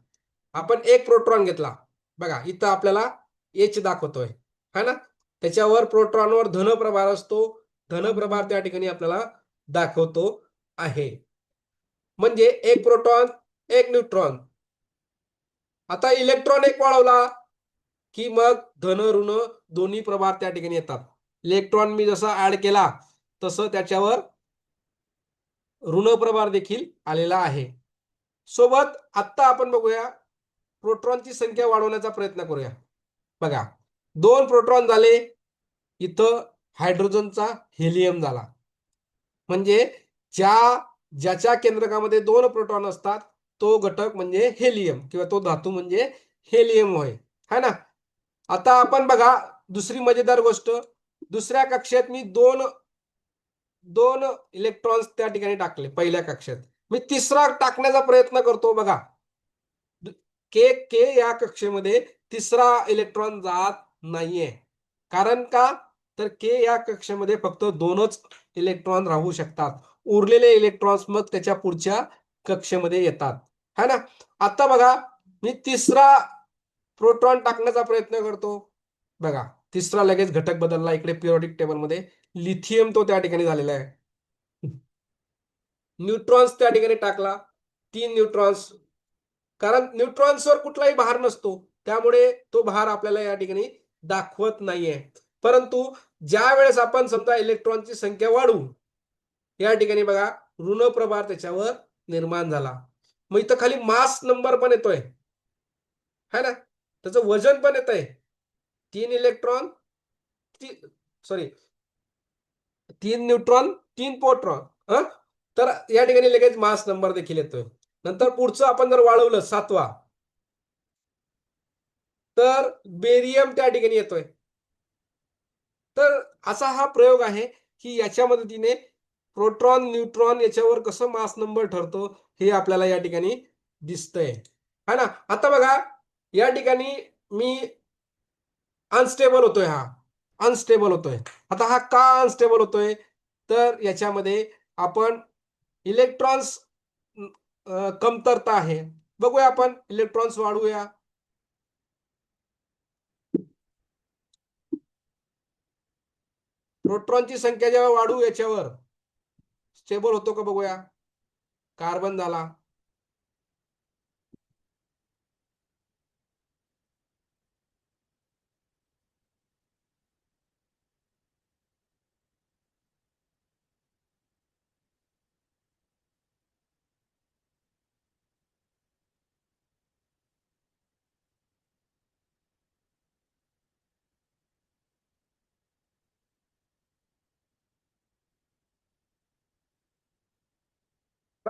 आपण एक प्रोटॉन घेतला, बघा इथं आपल्याला H दाखवतोय है ना. त्याच्यावर प्रोटॉनवर धन प्रभार असतो. धन प्रभार त्या ठिकाणी आपल्याला दाखवतो आहे. म्हणजे एक प्रोटॉन एक न्यूट्रॉन. आता इलेक्ट्रॉन एक वाढवला की मग धन ऋण दोन्ही प्रभार त्या ठिकाणी येतात. इलेक्ट्रॉन मी जसा ऍड केला तसं त्याच्यावर ऋण प्रभार देखील आलेला आहे. सोबत आता आपण बघूया प्रोटॉनची संख्या वाढवण्याचा प्रयत्न करूया. बघा 2 प्रोटॉन झाले, इथं हायड्रोजनचा हेलियम झाला. म्हणजे ज्याच्या केंद्रकामध्ये 2 प्रोटॉन असतात तो घटक म्हणजे हेलियम किंवा तो धातू म्हणजे हेलियम होय, है ना. आता आपण बघा दुसरी मजेदार गोष्ट, दुसऱ्या कक्षेत मी दोन दोन इलेक्ट्रॉन्स त्या ठिकाणी टाकले पहिल्या कक्षेत. मी तिसरा टाकण्याचा प्रयत्न करतो बघा. के के या कक्षेमध्ये तिसरा इलेक्ट्रॉन जात नाहीये. कारण का तर के या कक्षेमध्ये फक्त 2च इलेक्ट्रॉन राहू शकतात. उरलेले इलेक्ट्रॉन्स मग त्याच्या पुढच्या कक्षेमध्ये येतात, है ना. आता बघा मी तिसरा प्रोटॉन टाकण्याचा प्रयत्न करतो. बघा तिसरा लगेच घटक बदलला इकडे पिरियडिक टेबलमध्ये. लिथियम तो त्या ठिकाणी झालेला आहे. न्यूट्रॉन्स त्या ठिकाणी टाकला, 3 न्यूट्रॉन्स. कारण न्यूट्रॉन्सवर कुठलाही भार नसतो त्यामुळे तो भार आपल्याला या ठिकाणी दाखवत नाहीये. परंतु ज्या वेळेस आपण समजा इलेक्ट्रॉनची संख्या वाढवू, या ठिकाणी बघा ऋण प्रभार त्याच्यावर निर्माण झाला. मग इथं खाली मास नंबर पण येतोय, है ना. त्याचं वजन पण येत आहे. 3 इलेक्ट्रॉन, सॉरी 3 न्यूट्रॉन 3 प्रोटॉन. तर या ठिकाणी लगेच मास नंबर देखील येतोय. नंतर पुढचं आपण जर वाढवलं 7वा तर बेरियम त्या ठिकाणी येतोय. तर असा हा प्रयोग आहे की याच्या मदतीने प्रोटॉन न्यूट्रॉन याच्यावर कसं मास नंबर ठरतो हे आपल्याला या ठिकाणी दिसतंय, है ना. आता बघा या ठिकाणी मी अनस्टेबल होतोय, हा अनस्टेबल होतोय. आता हा का अनस्टेबल होतोय तर याच्यामध्ये आपण इलेक्ट्रॉन्स कमतरता आहे. बघूया आपण इलेक्ट्रॉन्स वाढवूया. प्रोटॉनची संख्या जेव्हा वाढवू याच्यावर स्टेबल होतो का बघूया. कार्बन झाला,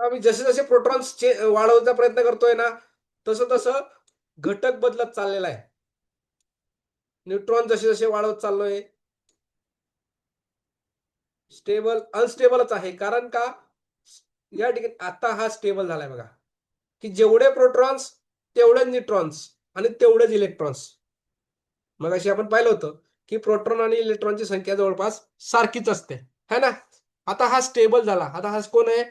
आम्ही जसे जसे प्रोटॉन्स वाढवण्याचा प्रयत्न करतोय ना, तसं तसं घटक बदलत चाललेला आहे. न्यूट्रॉन जसे जसे वाढवत चाललोय, स्टेबल अनस्टेबलच आहे. कारण का या ठिकाणी आता हा स्टेबल झालाय बघा, की जेवढे प्रोटॉन्स तेवढे न्यूट्रॉन्स आणि तेवढेच इलेक्ट्रॉन्स. मग अशी आपण पाहिलं होतं की प्रोटॉन आणि इलेक्ट्रॉनची संख्या जवळपास सारखीच असते, है ना. आता हा स्टेबल झाला. आता हा कोण आहे?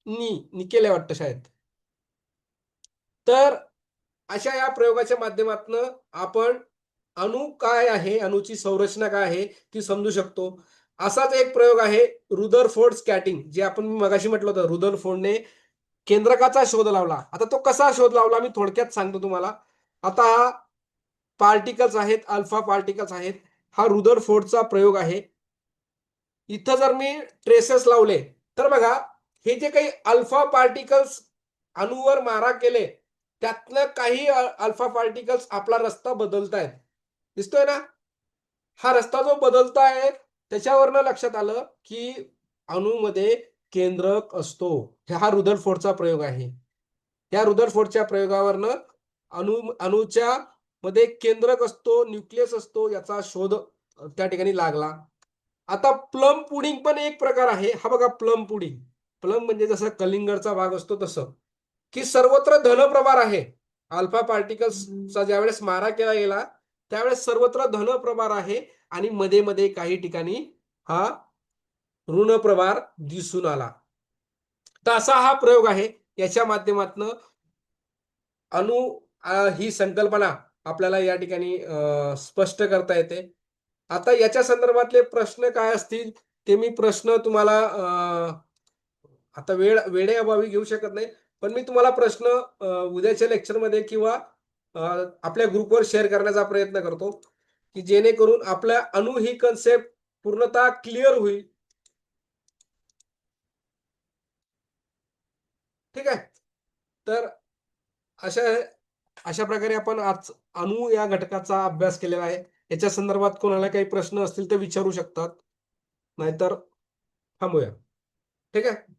निकेल आहे वाटतं शाळेत. तर अशा या प्रयोगाच्या माध्यमातून आपण अणू काय आहे, अणूची संरचना काय आहे ती समजू शकतो. असाच एक प्रयोग आहे रुदरफोर्ड स्कॅटिंग, जे आपण मगाशी म्हटलं होतं. रुदरफोर्डने केंद्रकाचा शोध लावला. आता तो कसा शोध लावला मी थोडक्यात सांगतो तुम्हाला. आता हा पार्टिकल्स आहेत, अल्फा पार्टिकल्स आहेत. हा रुदरफोर्डचा प्रयोग आहे. इथं जर मी ट्रेसेस लावले तर बघा, हे जे काही अल्फा पार्टिकल्स अणूवर मारा केले, त्यातनं काही अल्फा पार्टिकल्स आपला रस्ता बदलतायत. दिसतोय ना? हा रस्ता जो बदलताय त्याच्यावरनं लक्षात आलं की अणूमध्ये केंद्रक असतो. हा रुदरफोर्डचा प्रयोग आहे. या रुदरफोर्डच्या प्रयोगावरनं अणूच्या मध्ये केंद्रक असतो, न्यूक्लियस असतो, याचा शोध त्या ठिकाणी लागला. आता प्लम पुडिंग पण एक प्रकार आहे. हा बघा प्लम पुडिंग. प्लम म्हणजे जसं कलिंगडचा भाग असतो तसं, की सर्वत्र धनप्रभार आहे. अल्फा पार्टिकल्सचा ज्यावेळेस मारा केला गेला त्यावेळेस सर्वत्र धनप्रभार आहे आणि मध्ये मध्ये काही ठिकाणी हा ऋण प्रभार दिसून आला. तर असा हा प्रयोग आहे. याच्या माध्यमातून अणु ही संकल्पना आपल्याला या ठिकाणी स्पष्ट करता येते. आता याच्या संदर्भातले प्रश्न काय असतील ते मी प्रश्न तुम्हाला आता वेळेअभावी घेऊ शकत नाही. पण मी तुम्हाला प्रश्न उद्याच्या लेक्चरमध्ये किंवा अ, आपल्या ग्रुपवर शेअर करण्याचा प्रयत्न करतो, की जेणेकरून आपल्या अणु ही कन्सेप्ट पूर्णतः क्लिअर होईल. ठीक आहे. तर अशा अशा प्रकारे आपण आज अणु या घटकाचा अभ्यास केलेला आहे. याच्या संदर्भात कोणाला काही प्रश्न असतील तर विचारू शकतात. नाहीतर थांबूया. ठीक आहे.